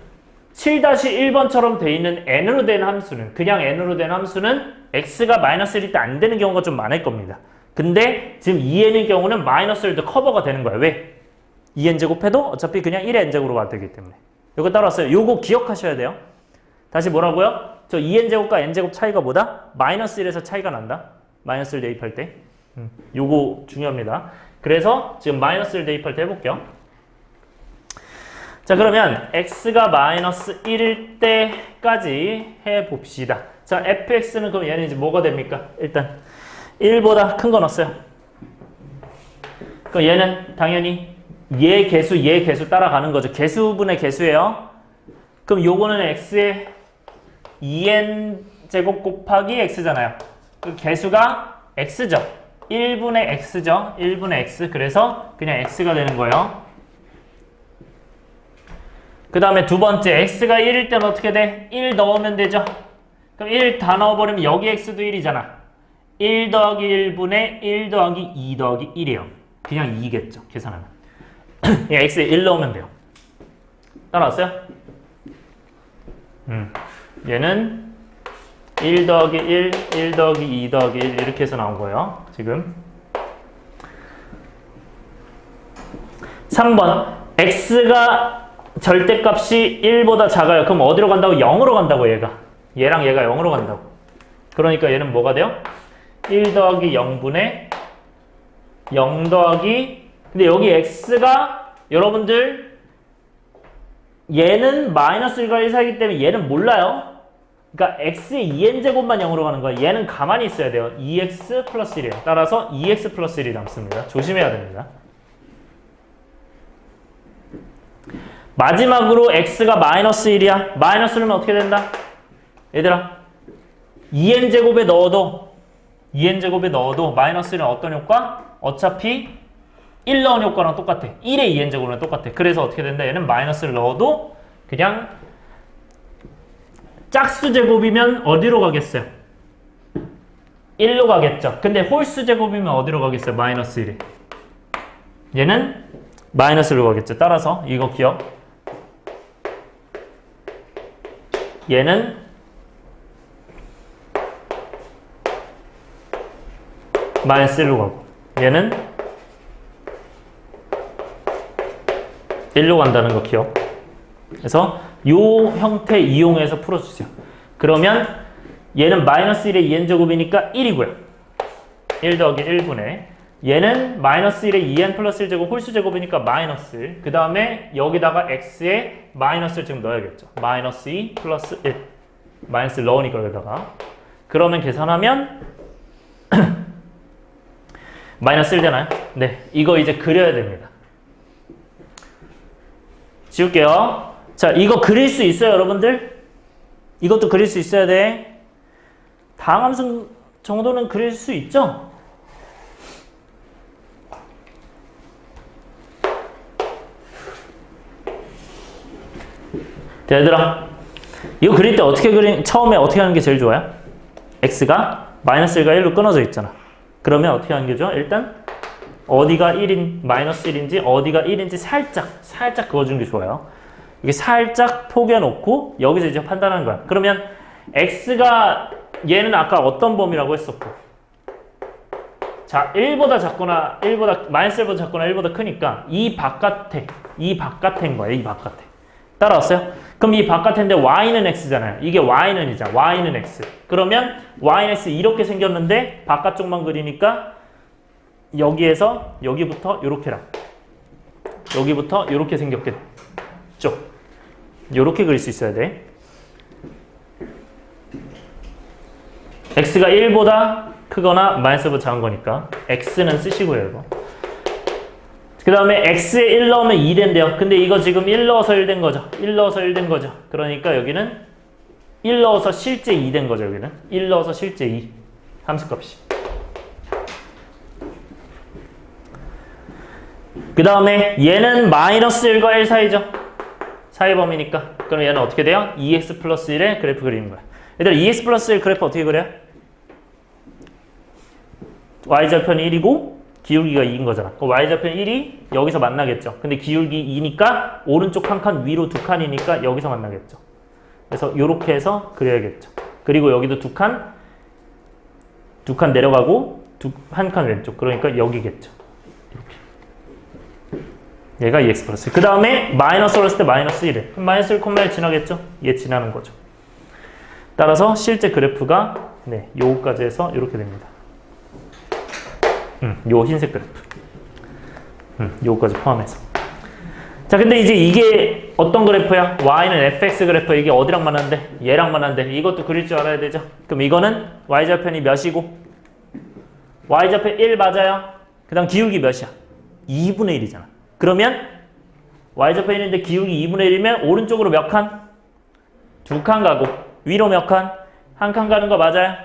7-1번처럼 돼 있는 n으로 된 함수는 그냥 n으로 된 함수는 x가 마이너스 1일 때 안 되는 경우가 좀 많을 겁니다. 근데 지금 2n의 경우는 마이너스 1도 커버가 되는 거야. 왜? 2n 제곱해도 어차피 그냥 1의 n제곱으로 가야 되기 때문에. 요거 따라왔어요. 요거 기억하셔야 돼요. 다시 뭐라고요? 저 2n 제곱과 n 제곱 차이가 뭐다? 마이너스 1에서 차이가 난다. 마이너스 1 대입할 때. 요거 중요합니다. 그래서 지금 마이너스 1 대입할 때 해볼게요. 자, 그러면 x가 마이너스 1일 때까지 해봅시다. 자, fx는 그럼 얘는 이제 뭐가 됩니까? 일단 1보다 큰 거 넣었어요. 그럼 얘는 당연히 얘 개수 따라가는 거죠. 개수분의 개수예요. 그럼 요거는 x의 2n 제곱 곱하기 x잖아요. 그 개수가 x죠. 1분의 x죠. 1분의 x. 그래서 그냥 x가 되는 거예요. 그 다음에 두 번째, x가 1일 때는 어떻게 돼? 1 넣으면 되죠. 그럼 1 다 넣어버리면 여기 x도 1이잖아. 1 더하기 1분의 1 더하기 2 더하기 1이에요. 그냥 2겠죠. 계산하면. x에 1 넣으면 돼요. 따라왔어요? 얘는 1 더하기 1, 1 더하기 2 더하기 1 이렇게 해서 나온 거예요. 지금 3번 x가 절대값이 1보다 작아요. 그럼 어디로 간다고? 0으로 간다고 얘가. 얘랑 얘가 0으로 간다고. 그러니까 얘는 뭐가 돼요? 1 더하기 0분의 0 더하기 근데 여기 x가 여러분들 얘는 마이너스 1과 1 사이기 때문에 얘는 몰라요. 그러니까 x의 2n제곱만 0으로 가는 거야. 얘는 가만히 있어야 돼요. 2x 플러스 1이에요. 따라서 2x 플러스 1이 남습니다. 조심해야 됩니다. 마지막으로 x가 마이너스 1이야. 마이너스는 어떻게 된다? 얘들아 2n제곱에 넣어도 마이너스 1은 어떤 효과? 어차피 1 넣은 효과랑 똑같아. 1의 2n제곱이랑 똑같아. 그래서 어떻게 된다? 얘는 마이너스를 넣어도 그냥 짝수 제곱이면 어디로 가겠어요? 1로 가겠죠. 근데 홀수 제곱이면 어디로 가겠어요? 마이너스 1이. 얘는 마이너스로 가겠죠. 따라서 이거 기억. 얘는 마이너스 1로 가고 얘는 1로 간다는 거 기억. 그래서 이 형태 이용해서 풀어주세요. 그러면 얘는 마이너스 1의 2n제곱이니까 1이고요. 1 더하기 1분의 얘는 마이너스 1의 2n 플러스 1제곱 홀수제곱이니까 마이너스 1. 그 다음에 여기다가 x에 마이너스를 지금 넣어야겠죠. 마이너스 2 플러스 1. 마이너스를 넣으니까 여기다가. 그러면 계산하면 마이너스 1잖아요. 네, 이거 이제 그려야 됩니다. 지울게요. 자, 이거 그릴 수 있어요, 여러분들? 이것도 그릴 수 있어야 돼. 다항함수 정도는 그릴 수 있죠? 자, 얘들아. 이거 그릴 때 처음에 어떻게 하는 게 제일 좋아요? x가 마이너스 1과 1로 끊어져 있잖아. 그러면 어떻게 하는 게 좋아? 일단 어디가 1인, 마이너스 1인지 어디가 1인지 살짝 그어주는 게 좋아요. 이게 살짝 포개놓고 여기서 이제 판단하는 거야. 그러면 x가 얘는 아까 어떤 범위라고 했었고 자, 1보다 작거나 마이너스 1보다 작거나 1보다 크니까 이 바깥인 거예요. 이 바깥에. 따라왔어요? 그럼 이 바깥인데 y는 x잖아요. 이게 y는 이자, y는 x. 그러면 y는 x 이렇게 생겼는데 바깥쪽만 그리니까 여기에서 여기부터 이렇게랑 여기부터 이렇게 생겼겠죠. 이렇게 그릴 수 있어야 돼. x가 1보다 크거나 마이너스 1보다 작은 거니까 x는 쓰시고요. 이거. 그 다음에 x에 1 넣으면 2 된대요. 근데 이거 지금 1 넣어서 1 된 거죠. 1 넣어서 1 된 거죠. 그러니까 여기는 1 넣어서 실제 2 된 거죠. 여기는 1 넣어서 실제 2 함수값이. 그 다음에 얘는 마이너스 1과 1 사이죠. 사이 범위니까. 그럼 얘는 어떻게 돼요? 2x 플러스 1의 그래프 그리는 거야. 얘들아 2x 플러스 1 그래프 어떻게 그려요? y절편이 1이고 기울기가 2인 거잖아. y절편 1이 여기서 만나겠죠. 근데 기울기 2니까 오른쪽 한 칸 위로 두 칸이니까 여기서 만나겠죠. 그래서 이렇게 해서 그려야겠죠. 그리고 여기도 두 칸 내려가고 한 칸 왼쪽. 그러니까 여기겠죠. 이렇게. 얘가 2x 플러스. 그 다음에 마이너스로 했을 때 마이너스 1에. 그럼 마이너스 1, 1 지나겠죠? 얘 지나는 거죠. 따라서 실제 그래프가 네, 요거까지 해서 이렇게 됩니다. 요 흰색 그래프. 요거까지 포함해서. 자, 근데 이제 이게 어떤 그래프야? y는 fx 그래프. 이게 어디랑 만난대? 얘랑 만난대. 이것도 그릴 줄 알아야 되죠? 그럼 이거는 y절편이 몇이고? y절편 1 맞아요? 그 다음 기울기 몇이야? 2분의 1이잖아. 그러면 y절편 1인데 기울기 2분의 1이면 오른쪽으로 몇 칸? 2칸 가고 위로 몇 칸? 1칸 가는 거 맞아요?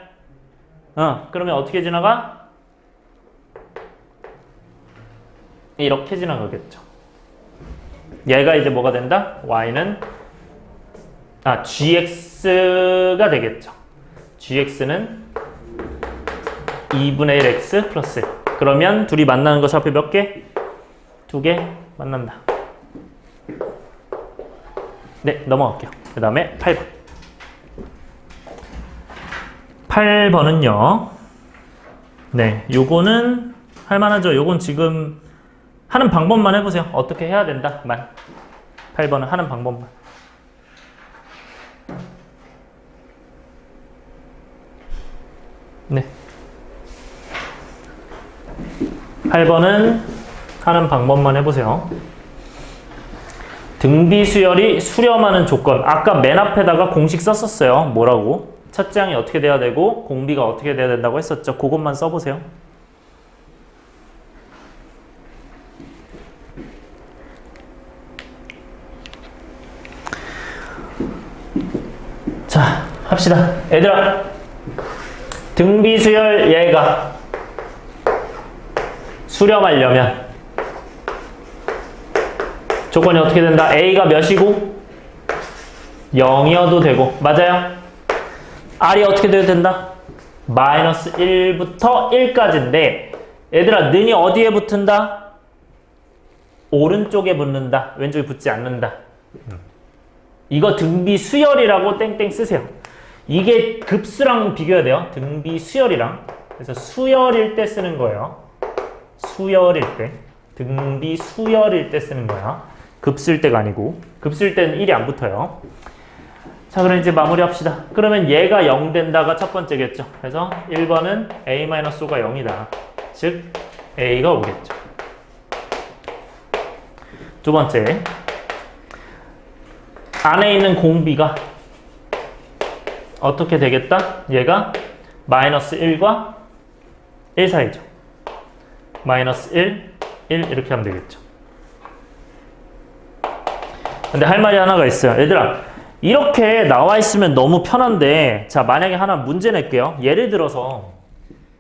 그러면 어떻게 지나가? 이렇게 지나가겠죠. 얘가 이제 뭐가 된다? y는 gx가 되겠죠. gx는 2분의 1x 플러스 1. 그러면 둘이 만나는 거 좌표 몇 개? 2개 만난다. 네, 넘어갈게요. 그 다음에 8번. 8번은요. 네, 요거는 할만하죠. 요건 지금 하는 방법만 해보세요. 어떻게 해야 된다. 만. 8번은 하는 방법만. 네. 8번은 하는 방법만 해보세요. 등비 수열이 수렴하는 조건. 아까 맨 앞에다가 공식 썼었어요. 뭐라고? 첫째 항이 어떻게 돼야 되고 공비가 어떻게 돼야 된다고 했었죠. 그것만 써보세요. 자, 합시다. 얘들아, 등비 수열 얘가 수렴하려면 조건이 어떻게 된다? A가 몇이고 0이어도 되고, 맞아요? R이 어떻게 돼야 된다? 마이너스 1부터 1까지인데 얘들아, 는이 어디에 붙은다? 오른쪽에 붙는다. 왼쪽에 붙지 않는다. 이거 등비 수열이라고 땡땡 쓰세요. 이게 급수랑 비교해야 돼요. 등비 수열이랑. 그래서 수열일 때 쓰는 거예요. 수열일 때. 등비 수열일 때 쓰는 거야. 급수일 때가 아니고. 급수일 때는 1이 안 붙어요. 자, 그럼 이제 마무리 합시다. 그러면 얘가 0 된다가 첫 번째겠죠. 그래서 1번은 A-5가 0이다. 즉 A가 오겠죠. 두 번째, 안에 있는 공비가 어떻게 되겠다? 얘가 마이너스 1과 1 사이죠. 마이너스 1, 1 이렇게 하면 되겠죠. 근데 할 말이 하나가 있어요. 얘들아, 이렇게 나와 있으면 너무 편한데, 자, 만약에 하나 문제 낼게요. 예를 들어서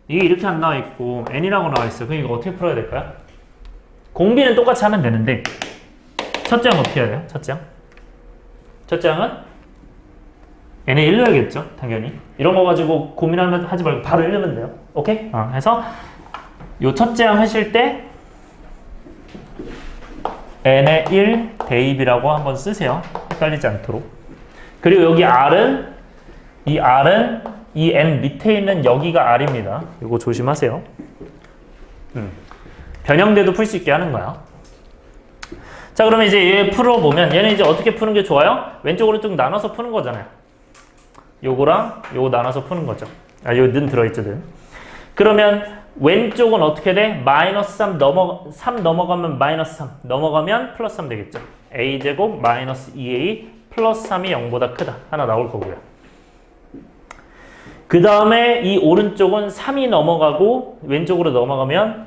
이게 이렇게 안 나와 있고 n이라고 나와 있어요. 그럼 이거 어떻게 풀어야 될까요? 공비는 똑같이 하면 되는데 첫째 항 어떻게 해야 돼요? 첫째 항? 첫째 항은 n에 1 넣어야겠죠, 당연히. 이런 거 가지고 고민하지 말고 바로 1 넣으면 돼요. 오케이? 해서 요 첫째 항 하실 때 n에 1 대입이라고 한번 쓰세요. 헷갈리지 않도록. 그리고 여기 r은 이 n 밑에 있는 여기가 r입니다. 이거 조심하세요. 변형돼도 풀 수 있게 하는 거야. 자, 그러면 이제 얘 풀어보면 얘는 이제 어떻게 푸는 게 좋아요? 왼쪽으로 쭉 나눠서 푸는 거잖아요. 요거랑 요거 나눠서 푸는 거죠. 아, 여기 는 들어있죠, 는. 그러면 왼쪽은 어떻게 돼? 마이너스 3 넘어가면 마이너스 3 넘어가면 플러스 3 되겠죠. a제곱 마이너스 2a 플러스 3이 0보다 크다. 하나 나올 거고요. 그 다음에 이 오른쪽은 3이 넘어가고 왼쪽으로 넘어가면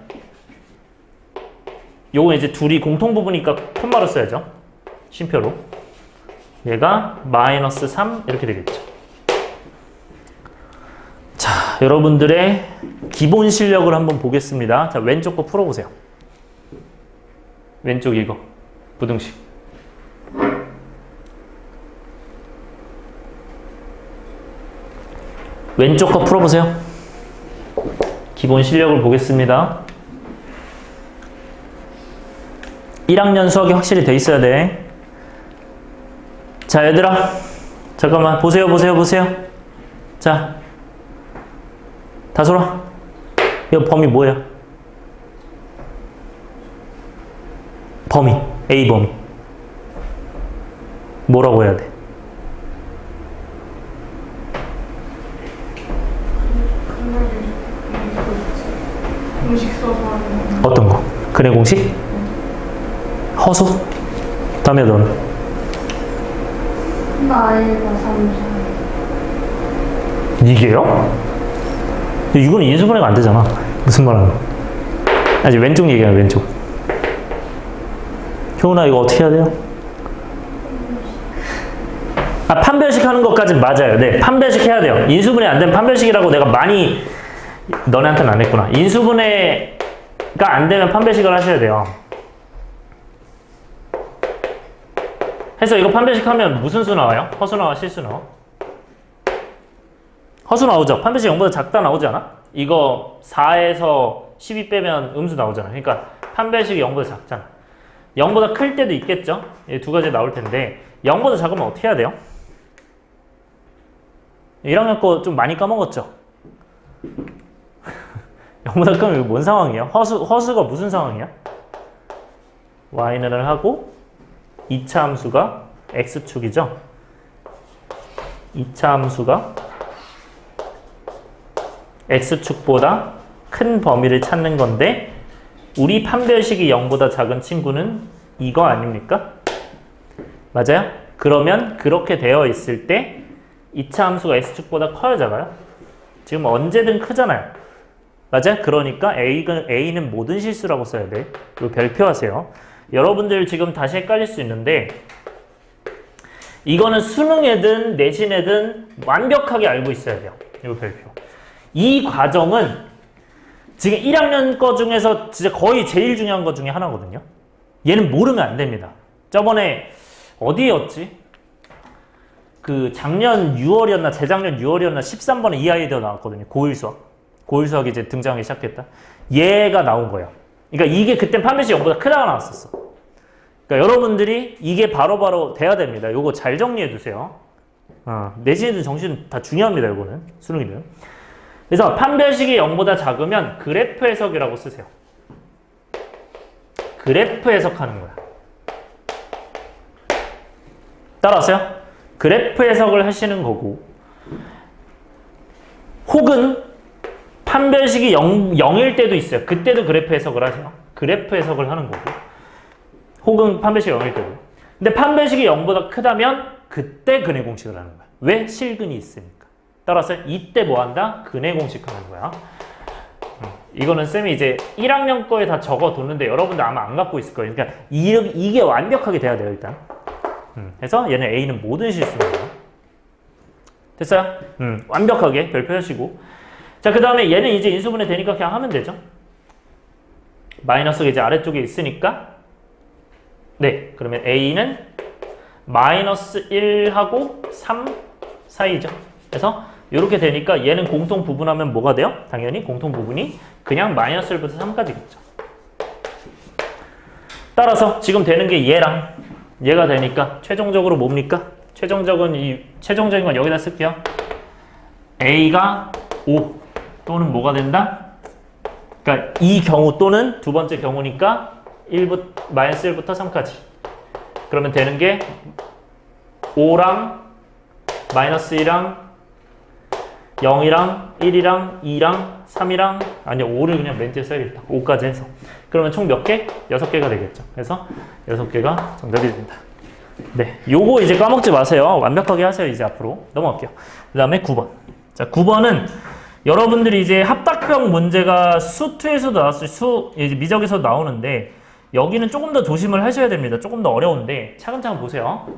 요거 이제 둘이 공통 부분이니까 콤마로 써야죠. 쉼표로. 얘가 마이너스 3 이렇게 되겠죠. 자, 여러분들의 기본 실력을 한번 보겠습니다. 자, 왼쪽 거 풀어보세요. 왼쪽 이거 부등식. 왼쪽 거 풀어보세요. 기본 실력을 보겠습니다. 1학년 수학이 확실히 돼 있어야 돼. 자, 얘들아, 잠깐만 보세요. 자, 다솔아, 이거 범위 뭐야? 범위, A 범위 뭐라고 해야 돼? 공식 써서 하는 어떤 거? 근해 공식? 허수? 다음에 넌? 나이가 3. 이게요? 이거는 인수분해가 안 되잖아. 무슨 말 하는 거야? 아니, 왼쪽 얘기야, 왼쪽. 효은아, 이거 어떻게 해야 돼요? 아, 판별식 하는 것까진 맞아요. 네, 판별식 해야 돼요. 인수분해 안 되면 판별식이라고 내가 많이 너네한테는 안 했구나. 인수분해가 안 되면 판별식을 하셔야 돼요. 해서 이거 판별식 하면 무슨 수 나와요? 허수 나와, 실수 나와? 허수 나오죠? 판별식 0보다 작다 나오지 않아? 이거 4에서 12 빼면 음수 나오잖아. 그러니까 판별식이 0보다 작잖아. 0보다 클 때도 있겠죠? 이 두 가지 나올 텐데 0보다 작으면 어떻게 해야 돼요? 1학년 거 좀 많이 까먹었죠? 0보다 크면 이거 뭔 상황이야? 허수가 무슨 상황이야? y를 하고 2차 함수가 x축이죠? 2차 함수가 x축보다 큰 범위를 찾는 건데 우리 판별식이 0보다 작은 친구는 이거 아닙니까? 맞아요? 그러면 그렇게 되어 있을 때 2차 함수가 x축보다 커요, 작아요? 지금 언제든 크잖아요. 맞아요? 그러니까 A는 모든 실수라고 써야 돼. 이거 별표하세요. 여러분들 지금 다시 헷갈릴 수 있는데 이거는 수능에든 내신에든 완벽하게 알고 있어야 돼요. 이거 별표. 이 과정은 지금 1학년 거 중에서 진짜 거의 제일 중요한 것 중에 하나거든요. 얘는 모르면 안 됩니다. 저번에 어디였지? 그 작년 6월이었나 재작년 6월이었나 13번에 이 아이디어 나왔거든요. 고1 수학. 고1 수학이 이제 등장하기 시작했다. 얘가 나온 거예요. 그러니까 이게 그땐 판별식 0보다 크다가 나왔었어. 그러니까 여러분들이 이게 바로바로 돼야 됩니다. 요거 잘 정리해 두세요. 내신이든 정신 다 중요합니다. 요거는 수능이든. 그래서 판별식이 0보다 작으면 그래프 해석이라고 쓰세요. 그래프 해석하는 거야. 따라왔어요? 그래프 해석을 하시는 거고 혹은 판별식이 0일 때도 있어요. 그때도 그래프 해석을 하세요. 그래프 해석을 하는 거고 혹은 판별식이 0일 때도. 근데 판별식이 0보다 크다면 그때 근해 공식을 하는 거야. 왜? 실근이 있으니까. 따라서 이때 뭐 한다? 근해 공식 하는 거야. 이거는 쌤이 이제 1학년 거에 다 적어뒀는데 여러분들 아마 안 갖고 있을 거예요. 그러니까 이게 완벽하게 돼야 돼요, 일단. 그래서 얘는 A는 모든 실수입니다. 됐어요? 완벽하게 별표하시고. 자, 그 다음에 얘는 이제 인수분해 되니까 그냥 하면 되죠. 마이너스가 이제 아래쪽에 있으니까. 네, 그러면 A는 마이너스 1하고 3 사이죠. 그래서 이렇게 되니까 얘는 공통 부분하면 뭐가 돼요? 당연히 공통 부분이 그냥 마이너스 1부터 3까지겠죠. 따라서 지금 되는 게 얘랑 얘가 되니까 최종적으로 뭡니까? 최종적인 건 여기다 쓸게요. A가 5 또는 뭐가 된다? 그러니까 이 경우 또는 두 번째 경우니까 마이너스 1부터 3까지. 그러면 되는 게 5랑 마이너스 1이랑 0이랑 1이랑 2랑 3이랑 아니 5를 그냥 맨 뒤에 써야겠다. 5까지 해서. 그러면 총 몇 개? 6개가 되겠죠. 그래서 6개가 정답이 됩니다. 네, 요거 이제 까먹지 마세요. 완벽하게 하세요. 이제 앞으로 넘어갈게요. 그 다음에 9번. 자, 9번은 여러분들이 이제 합탁형 문제가 수2에서도 나왔어요. 이제 미적에서 나오는데 여기는 조금 더 조심을 하셔야 됩니다. 조금 더 어려운데 차근차근 보세요.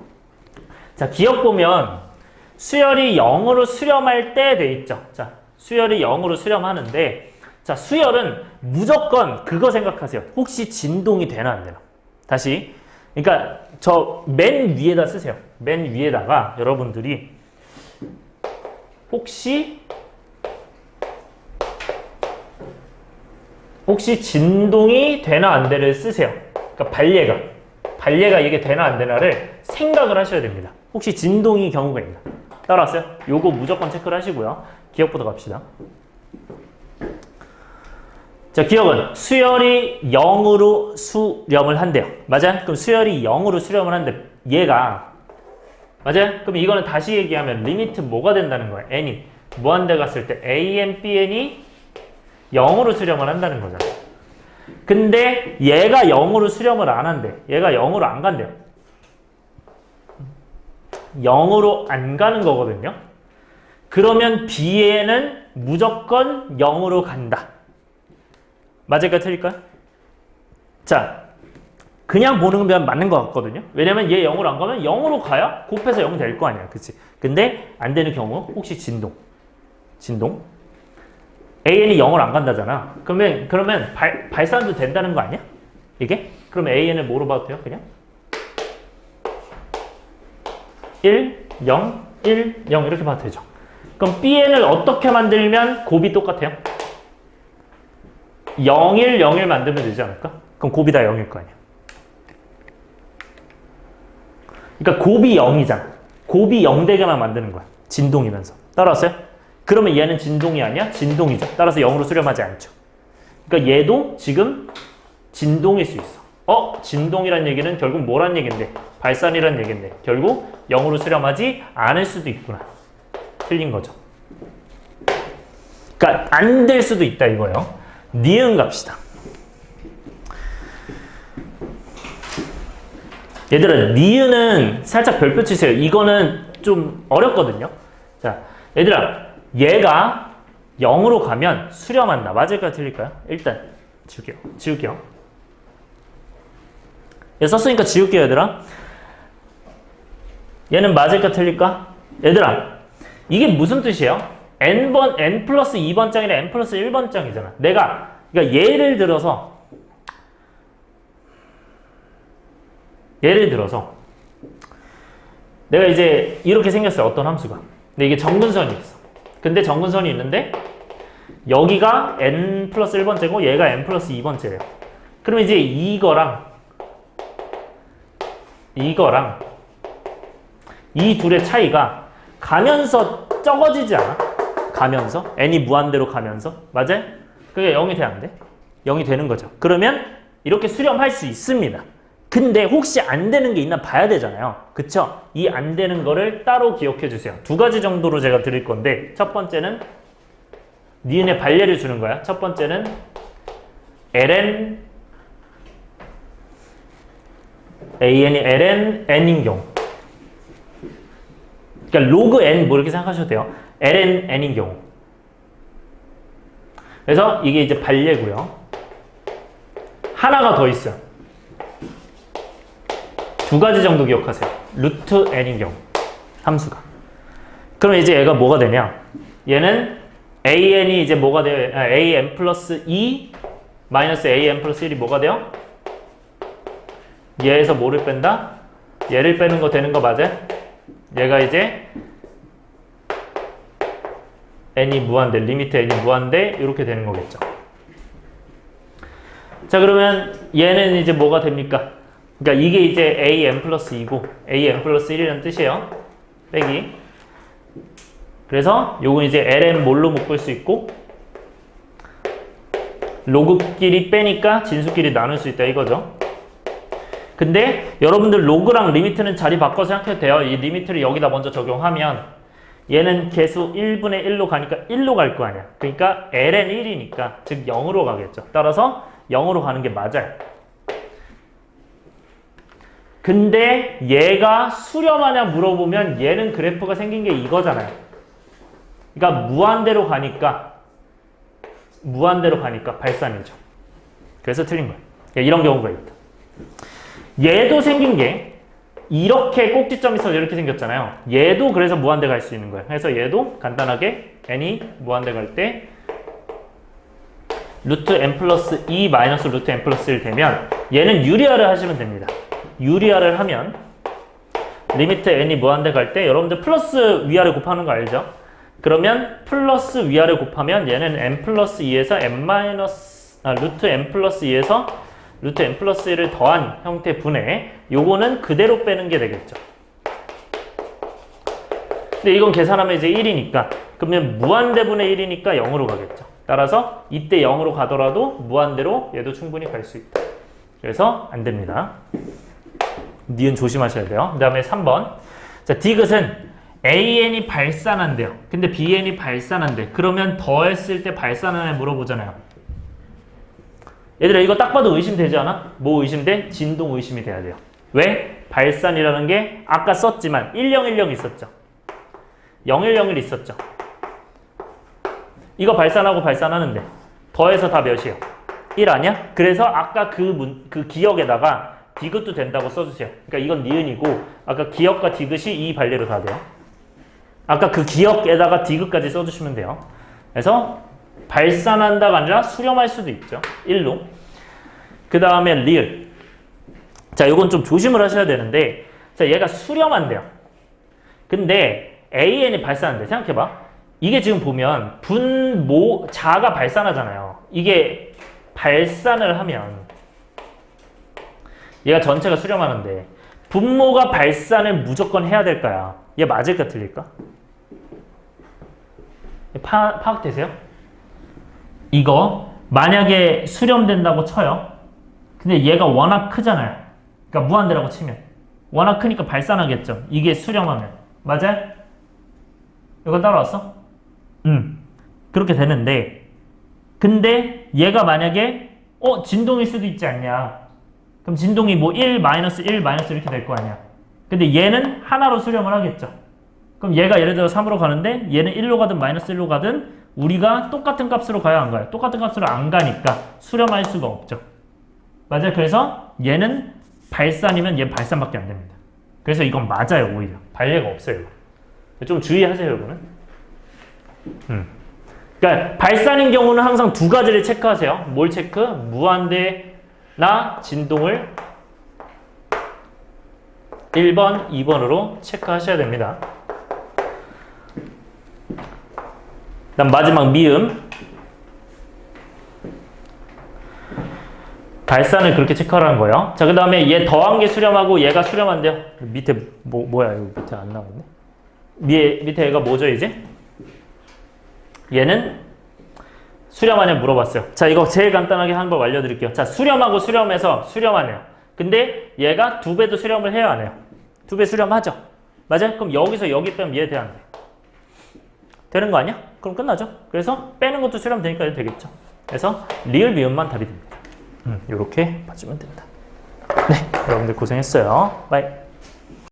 자, 기억 보면 수열이 0으로 수렴할 때 돼 있죠. 자, 수열이 0으로 수렴하는데 자, 수열은 무조건 그거 생각하세요. 혹시 진동이 되나 안 되나. 다시. 그러니까 저 맨 위에다 쓰세요. 맨 위에다가 여러분들이 혹시 진동이 되나 안 되나를 쓰세요. 그러니까 반례가 이게 되나 안 되나를 생각을 하셔야 됩니다. 혹시 진동이 경우가 있나. 따라왔어요? 요거 무조건 체크를 하시고요. 기억부터 갑시다. 자, 기억은 수열이 0으로 수렴을 한대요. 맞아요? 그럼 수열이 0으로 수렴을 하는데 얘가 맞아요? 그럼 이거는 다시 얘기하면 리미트 뭐가 된다는 거예요? n이 무한대 갔을 때 an, bn이 0으로 수렴을 한다는 거잖아요. 근데 얘가 0으로 수렴을 안 한대. 얘가 0으로 안 간대요. 0으로 안 가는 거거든요. 그러면 bn은 무조건 0으로 간다. 맞을까요? 틀릴까요? 자, 그냥 보는 건 맞는 것 같거든요. 왜냐면 얘 0으로 안 가면 0으로 가야 곱해서 0 될 거 아니야. 그치? 근데 안 되는 경우 혹시 진동. AN이 0을 안 간다잖아. 그러면 발산도 된다는 거 아니야? 이게? 그러면 AN을 뭐로 봐도 돼요? 그냥? 1, 0, 1, 0 이렇게 봐도 되죠. 그럼 BN을 어떻게 만들면 곱이 똑같아요? 01, 01 만들면 되지 않을까? 그럼 곱이 다 0일 거 아니야. 그러니까 곱이 0이잖아. 곱이 0 되게만 만드는 거야. 진동이면서. 따라왔어요? 그러면 얘는 진동이 아니야? 진동이죠. 따라서 0으로 수렴하지 않죠. 그러니까 얘도 지금 진동일 수 있어. 진동이란 얘기는 결국 뭐란 얘긴데? 발산이란 얘긴데. 결국 0으로 수렴하지 않을 수도 있구나. 틀린 거죠. 그러니까 안 될 수도 있다 이거예요. 니은 갑시다. 얘들아, 니은은 살짝 별표 치세요. 이거는 좀 어렵거든요. 자, 얘들아, 얘가 0으로 가면 수렴한다. 맞을까요? 틀릴까요? 일단 지울게요. 얘 썼으니까 지울게요, 얘들아. 얘는 맞을까? 틀릴까? 얘들아, 이게 무슨 뜻이에요? n 플러스 2번 장이랑 n 플러스 1번 장이잖아. 그러니까 예를 들어서 내가 이제 이렇게 생겼어요. 어떤 함수가. 근데 이게 정근선이 있어. 근데 정근선이 있는데 여기가 n 플러스 1번째고 얘가 n 플러스 2번째래요. 그러면 이제 이거랑 이 둘의 차이가 가면서 적어지지 않아? 가면서? n이 무한대로 가면서? 맞아요? 그게 0이 돼, 안 돼? 0이 되는 거죠. 그러면 이렇게 수렴할 수 있습니다. 근데 혹시 안 되는 게 있나 봐야 되잖아요. 그쵸? 이 안 되는 거를 따로 기억해 주세요. 두 가지 정도로 제가 드릴 건데, 첫 번째는 니은의 발례를 주는 거야. 첫 번째는 ln n인 경우. 그러니까 로그 n 뭐 이렇게 생각하셔도 돼요. ln n인 경우. 그래서 이게 이제 발례고요. 하나가 더 있어요. 두 가지 정도 기억하세요. 루트 n인 경우. 함수가. 그럼 이제 얘가 뭐가 되냐? 얘는 an이 이제 뭐가 돼요? an 플러스 2 마이너스 an 플러스 1이 뭐가 돼요? 얘에서 뭐를 뺀다? 얘를 빼는 거 되는 거 맞아요? 얘가 이제 n이 무한대, 리미트 n이 무한대 이렇게 되는 거겠죠. 자, 그러면 얘는 이제 뭐가 됩니까? 그러니까 이게 이제 an 플러스 2고 an 플러스 1이라는 뜻이에요. 빼기. 그래서 요건 이제 ln 뭘로 묶을 수 있고 로그끼리 빼니까 진수끼리 나눌 수 있다 이거죠. 근데 여러분들 로그랑 리미트는 자리 바꿔서 생각해도 돼요. 이 리미트를 여기다 먼저 적용하면 얘는 계수 1분의 1로 가니까 1로 갈 거 아니야. 그러니까 ln 1이니까 즉 0으로 가겠죠. 따라서 0으로 가는 게 맞아요. 근데 얘가 수렴하냐 물어보면 얘는 그래프가 생긴 게 이거잖아요. 그러니까 무한대로 가니까 발산이죠. 그래서 틀린 거예요. 이런 경우가 있다. 얘도 생긴 게 이렇게 꼭지점이 있어서 이렇게 생겼잖아요. 얘도 그래서 무한대 갈 수 있는 거예요. 그래서 얘도 간단하게 n이 무한대 갈 때 루트 n 플러스 2 마이너스 루트 n 플러스 1 되면 얘는 유리화를 하시면 됩니다. 유리화를 하면 리미트 n이 무한대 갈 때 여러분들 플러스 위아래 곱하는 거 알죠? 그러면 플러스 위아래 곱하면 얘는 n 플러스 2에서 루트 n 플러스 2에서 루트 n 플러스 1을 더한 형태 분해, 요거는 그대로 빼는 게 되겠죠. 근데 이건 계산하면 이제 1이니까 그러면 무한대분의 1이니까 0으로 가겠죠. 따라서 이때 0으로 가더라도 무한대로 얘도 충분히 갈 수 있다. 그래서 안 됩니다. 니은 조심하셔야 돼요. 그 다음에 3번. 자, 디귿은 AN이 발산한대요. 근데 BN이 발산한대. 그러면 더했을 때 발산하냐 물어보잖아요. 얘들아, 이거 딱 봐도 의심되지 않아? 뭐 의심돼? 진동 의심이 돼야 돼요. 왜? 발산이라는 게 아까 썼지만 1010 있었죠. 0101 있었죠. 이거 발산하고 발산하는데 더해서 다 몇이에요? 1 아니야? 그래서 아까 그 기억에다가 디귿도 된다고 써주세요. 그러니까 이건 니은이고 아까 기억과 디귿이 이 발례로 다 돼요. 아까 그 기억에다가 디귿까지 써주시면 돼요. 그래서 발산한다가 아니라 수렴할 수도 있죠. 1로. 그 다음에 리을. 자, 요건 좀 조심을 하셔야 되는데, 자, 얘가 수렴한대요. 근데 AN이 발산한대. 생각해봐. 이게 지금 보면 자가 발산하잖아요. 이게 발산을 하면 얘가 전체가 수렴하는데 분모가 발산을 무조건 해야 될까요? 얘 맞을까 틀릴까? 파악되세요? 이거 만약에 수렴된다고 쳐요. 근데 얘가 워낙 크잖아요. 그러니까 무한대라고 치면 워낙 크니까 발산하겠죠. 이게 수렴하면 맞아요? 이거 따라왔어? 그렇게 되는데 근데 얘가 만약에 진동일 수도 있지 않냐. 그럼 진동이 뭐 1, 마이너스 1, 마이너스 이렇게 될 거 아니야. 근데 얘는 하나로 수렴을 하겠죠. 그럼 얘가 예를 들어 3으로 가는데 얘는 1로 가든 마이너스 1로 가든 우리가 똑같은 값으로 가야 안 가요? 똑같은 값으로 안 가니까 수렴할 수가 없죠. 맞아요. 그래서 얘는 발산이면 얘 발산밖에 안 됩니다. 그래서 이건 맞아요. 오히려 발례가 없어요. 좀 주의하세요. 이거는. 그러니까 발산인 경우는 항상 두 가지를 체크하세요. 뭘 체크? 무한대나 진동을 1번, 2번으로 체크하셔야 됩니다. 그다음 마지막 미음. 발산을 그렇게 체크하라는 거예요. 자, 그 다음에 얘 더한 게 수렴하고 얘가 수렴한대요. 밑에 뭐야? 이거 밑에 안 나오네. 밑에 얘가 뭐죠 이제? 얘는 수렴하냐 물어봤어요. 자, 이거 제일 간단하게 한 번 알려드릴게요. 자, 수렴하고 수렴해서 수렴하네요. 근데 얘가 2배도 수렴을 해야 하네요. 2배 수렴하죠. 맞아요? 그럼 여기서 여기 빼면 얘 돼야 안 돼. 되는 거 아니야? 그럼 끝나죠. 그래서 빼는 것도 수렴 되니까 되겠죠. 그래서 리을 미음만 답이 됩니다. 이렇게 봐주면 됩니다. 네, 여러분들 고생했어요. 바이.